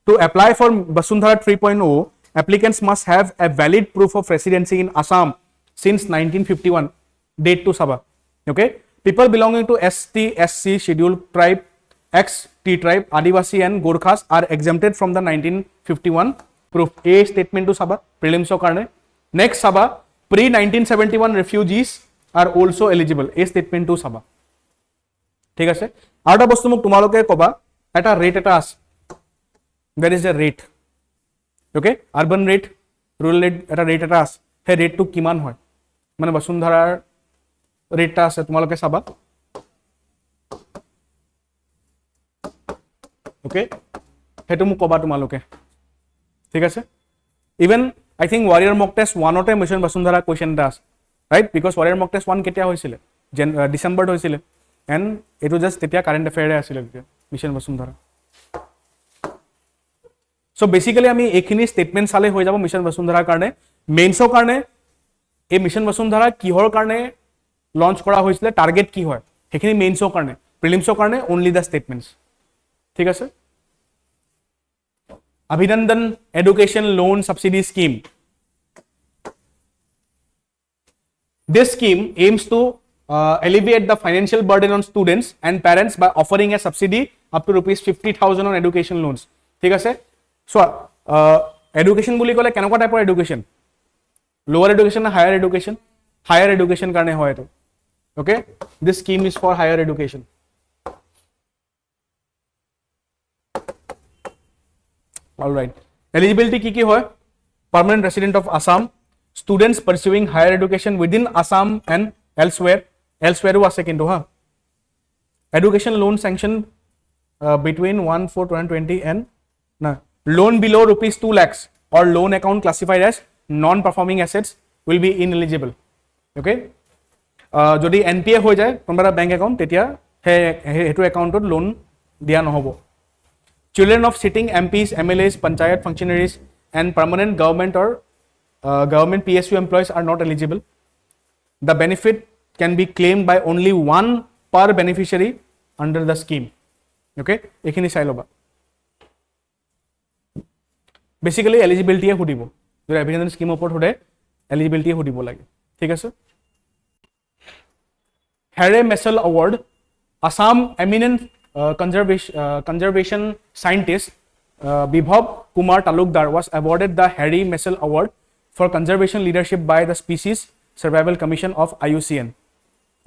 To apply for Basundhara 3.0, applicants must have a valid proof of residency in Assam since 1951. Date to Sabha. Okay? People belonging to ST, SC, scheduled tribe, X, T tribe, Adivasi and Gorkhas are exempted from the 1951 proof. A statement to Sabha. Prelims karne. Next Sabha, pre-1971 refugees are also eligible. A statement to Sabha. ঠিক আছে আৰু এটা বস্তু মোক তোমালোকে কবা এটা rate এটা আছে there is a rate okay urban rate rural rate এটা ৰেট এটা আছে সেই ৰেটটো কিমান হয় মানে বসুন্ধৰাৰ ৰেটটা আছে তোমালোকে চাবা ওকে হেতু মোক কবা তোমালোকে ঠিক আছে ইভেন আই থিংক ওয়াৰিয়ৰ মক টেষ্ট 1 তে মিশন বসুন্ধৰা কোৱেশ্চন এটা আছে ৰাইট বিকজ ওয়াৰিয়ৰ মক টেষ্ট 1 কেতিয়া হৈছিল ডিসেম্বৰত হৈছিল এন্ড এটো জাস্ট তেতিয়া কাৰেন্ট এফেয়াৰে আছিল মিশন বসুন্ধৰা সো বেসিক্যালি আমি এইখিনি স্টেটমেন্ট চালে হৈ যাব মিশন বসুন্ধৰাৰ কাৰণে মেইনছৰ কাৰণে এই মিশন বসুন্ধৰা কিহৰ কাৰণে লঞ্চ কৰা হৈছিল টাৰ্গেট কি হয় সেইখিনি মেইনছৰ কাৰণে প্ৰিলিমছৰ কাৰণে অনলি দা স্টেটমেন্টস ঠিক আছে Abhinandan Education Loan Subsidy Scheme. This scheme aims to alleviate the financial burden on students and parents by offering a subsidy up to rupees 50,000 on education loans. ঠিক আছে so education বুলি ক'লে কেনেকুৱা টাইপৰ education lower education না higher education কাৰণে হয় এটো okay this scheme is for higher education. All right. Eligibility ki hoy? Permanent resident of Assam, students pursuing higher education within Assam and elsewhere. Elsewhere was second to education loan sanction between 1/4/2020 and loan below rupees 2 lakhs or loan account classified as non-performing assets will be ineligible. Okay. Jodi NPA hoy jay konoba bank account tetia hetu account loan dia nohobo. Children of sitting MPs, MLAs, panchayat functionaries and permanent government or government PSU employees are not eligible. The benefit can be claimed by only one per beneficiary under the scheme. Okay? Ekhini sai loba. Basically eligibility e hudibo. Jodi Abhinandan scheme opor hode eligibility e hudibo lage. Thik ase? Harry Messel Award, Assam eminent conservation scientist Bibhav Kumar Talukdar was awarded the Harry Messel Award for conservation leadership by the Species Survival Commission of IUCN.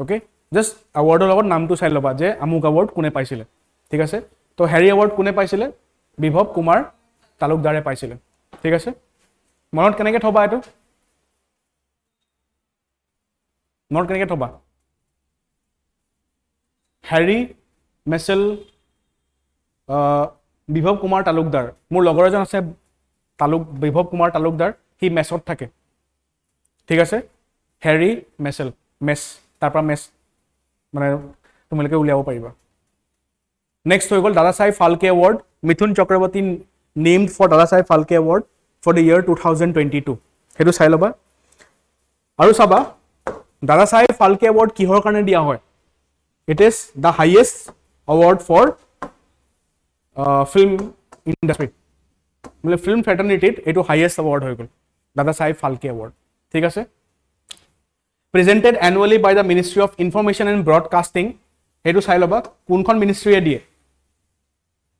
Okay, just award award naam to sai loba je amuk award kune paisile thik ase to Harry award kune paisile Bibhav Kumar Talukdar e paisile thik ase monot keneke thoba eto monot keneke thoba Harry Messel Bibhav Kumar Talukdar মোৰ লগৰ এজন আছে Bibhav Kumar Talukdar হি মেছত থাকে ঠিক আছে Harry Messel মেছ তাৰপৰা মেছ মানে তোমালোকে উলিয়াব পাৰিবা নেক্সট হৈ গ'ল Dada Saheb Phalke award Mithun Chakraborty named for Dada Saheb Phalke award for the year 2022 হেতু চাই ল'বা আৰু চাবা দাদা সাহেব ফালকে এৱাৰ্ড কিহৰ কাৰণে দিয়া হয় it is the highest award for film industry मतलब film fraternity eto highest award hoy gol dada sahib falke award thik ase presented annually by the Ministry of Information and Broadcasting eto sai loba kunkhon ministry e die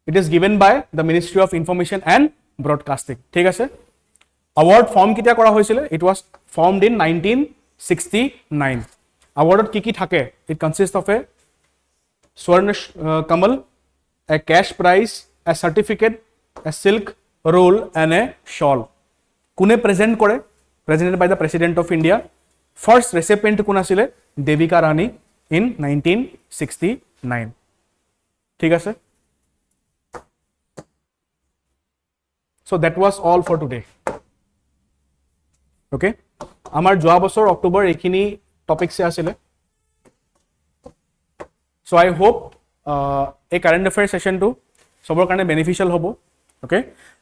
it is given by the Ministry of Information and Broadcasting thik ase award form kitia kora hoisile it was formed in 1969 award ki thake it consists of a Swarna Kamal, a cash prize, a certificate, a silk roll and a shawl. Kune present kore? Presented by the President of India. First recipient kuna sile Devika Rani in 1969. Thik ase? So that was all for today. Okay? Amar joa bosor October ekhini topic se asile. So I hope a current affairs session to sobor karone beneficial hobo okay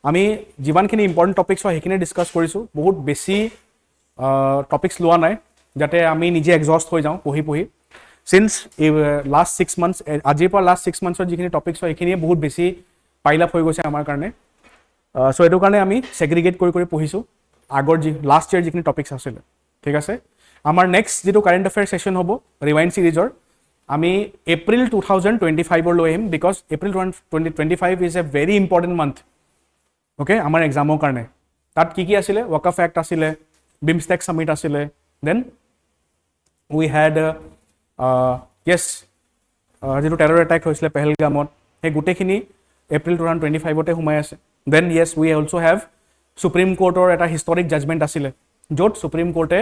ami jiban khini important topics ho hekine discuss korisu bahut beshi topics loa nai jate ami nije exhaust hoi jao pohi since last 6 months ajir par last 6 months or jikhini topics ho ekhini bahut beshi pile up hoi goise amar karone so eto karone ami segregate kori pohisu agor last year jikhini topics asile thik ase amar next jitu current affairs session hobo rewind series or আমি April 2025 লৈ আহিম because April 2025 is a very important month okay আমাৰ এক্সামৰ কাৰণে তাত কি আছিলে ওয়াকফ act আছিলে BIMSTEC summit আছিলে then we had yes যেটো টেৰৰ এটাক হৈছিলে পেহেলগামত হে গুটেখিনি April 2025 তে হুমাই আছে then yes we also have Supreme Court or এটা historic judgment আছিলে যত Supreme Court এ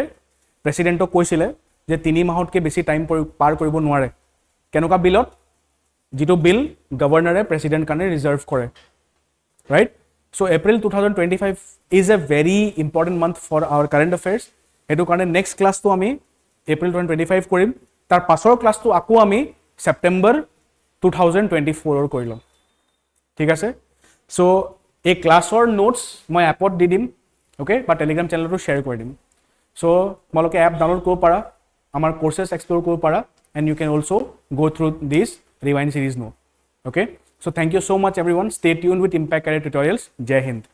প্ৰেসিডেন্টক কৈছিলে যে 3 মাহতকৈ বেছি টাইম পাৰ কৰিব নোৱাৰে কেনেকুৱা বিলত যিটো বিল গভৰ্ণৰে প্ৰেসিডেন্ট কাৰণে ৰিজাৰ্ভ কৰে right so April 2025 is a very important month for our current affairs সেইটো কাৰণে নেক্সট ক্লাছটো আমি এপ্ৰিল 2025 কৰিম তাৰ পাছৰ ক্লাছটো আকৌ আমি সেপ্টেম্বৰ 2024 কৰি ল'ম ঠিক আছে সো এই ক্লাছৰ নোটছ মই এপত দি দিম ওকে বা টেলিগ্ৰাম চেনেলটো শ্বেয়াৰ কৰি দিম সো তোমালোকে এপ ডাউনলোড কৰিব পাৰা আমাৰ কোৰ্সেছ এক্সপ্লোৰ কৰিব পাৰা and you can also go through this rewind series note okay so thank you so much everyone stay tuned with impact career tutorials jai hind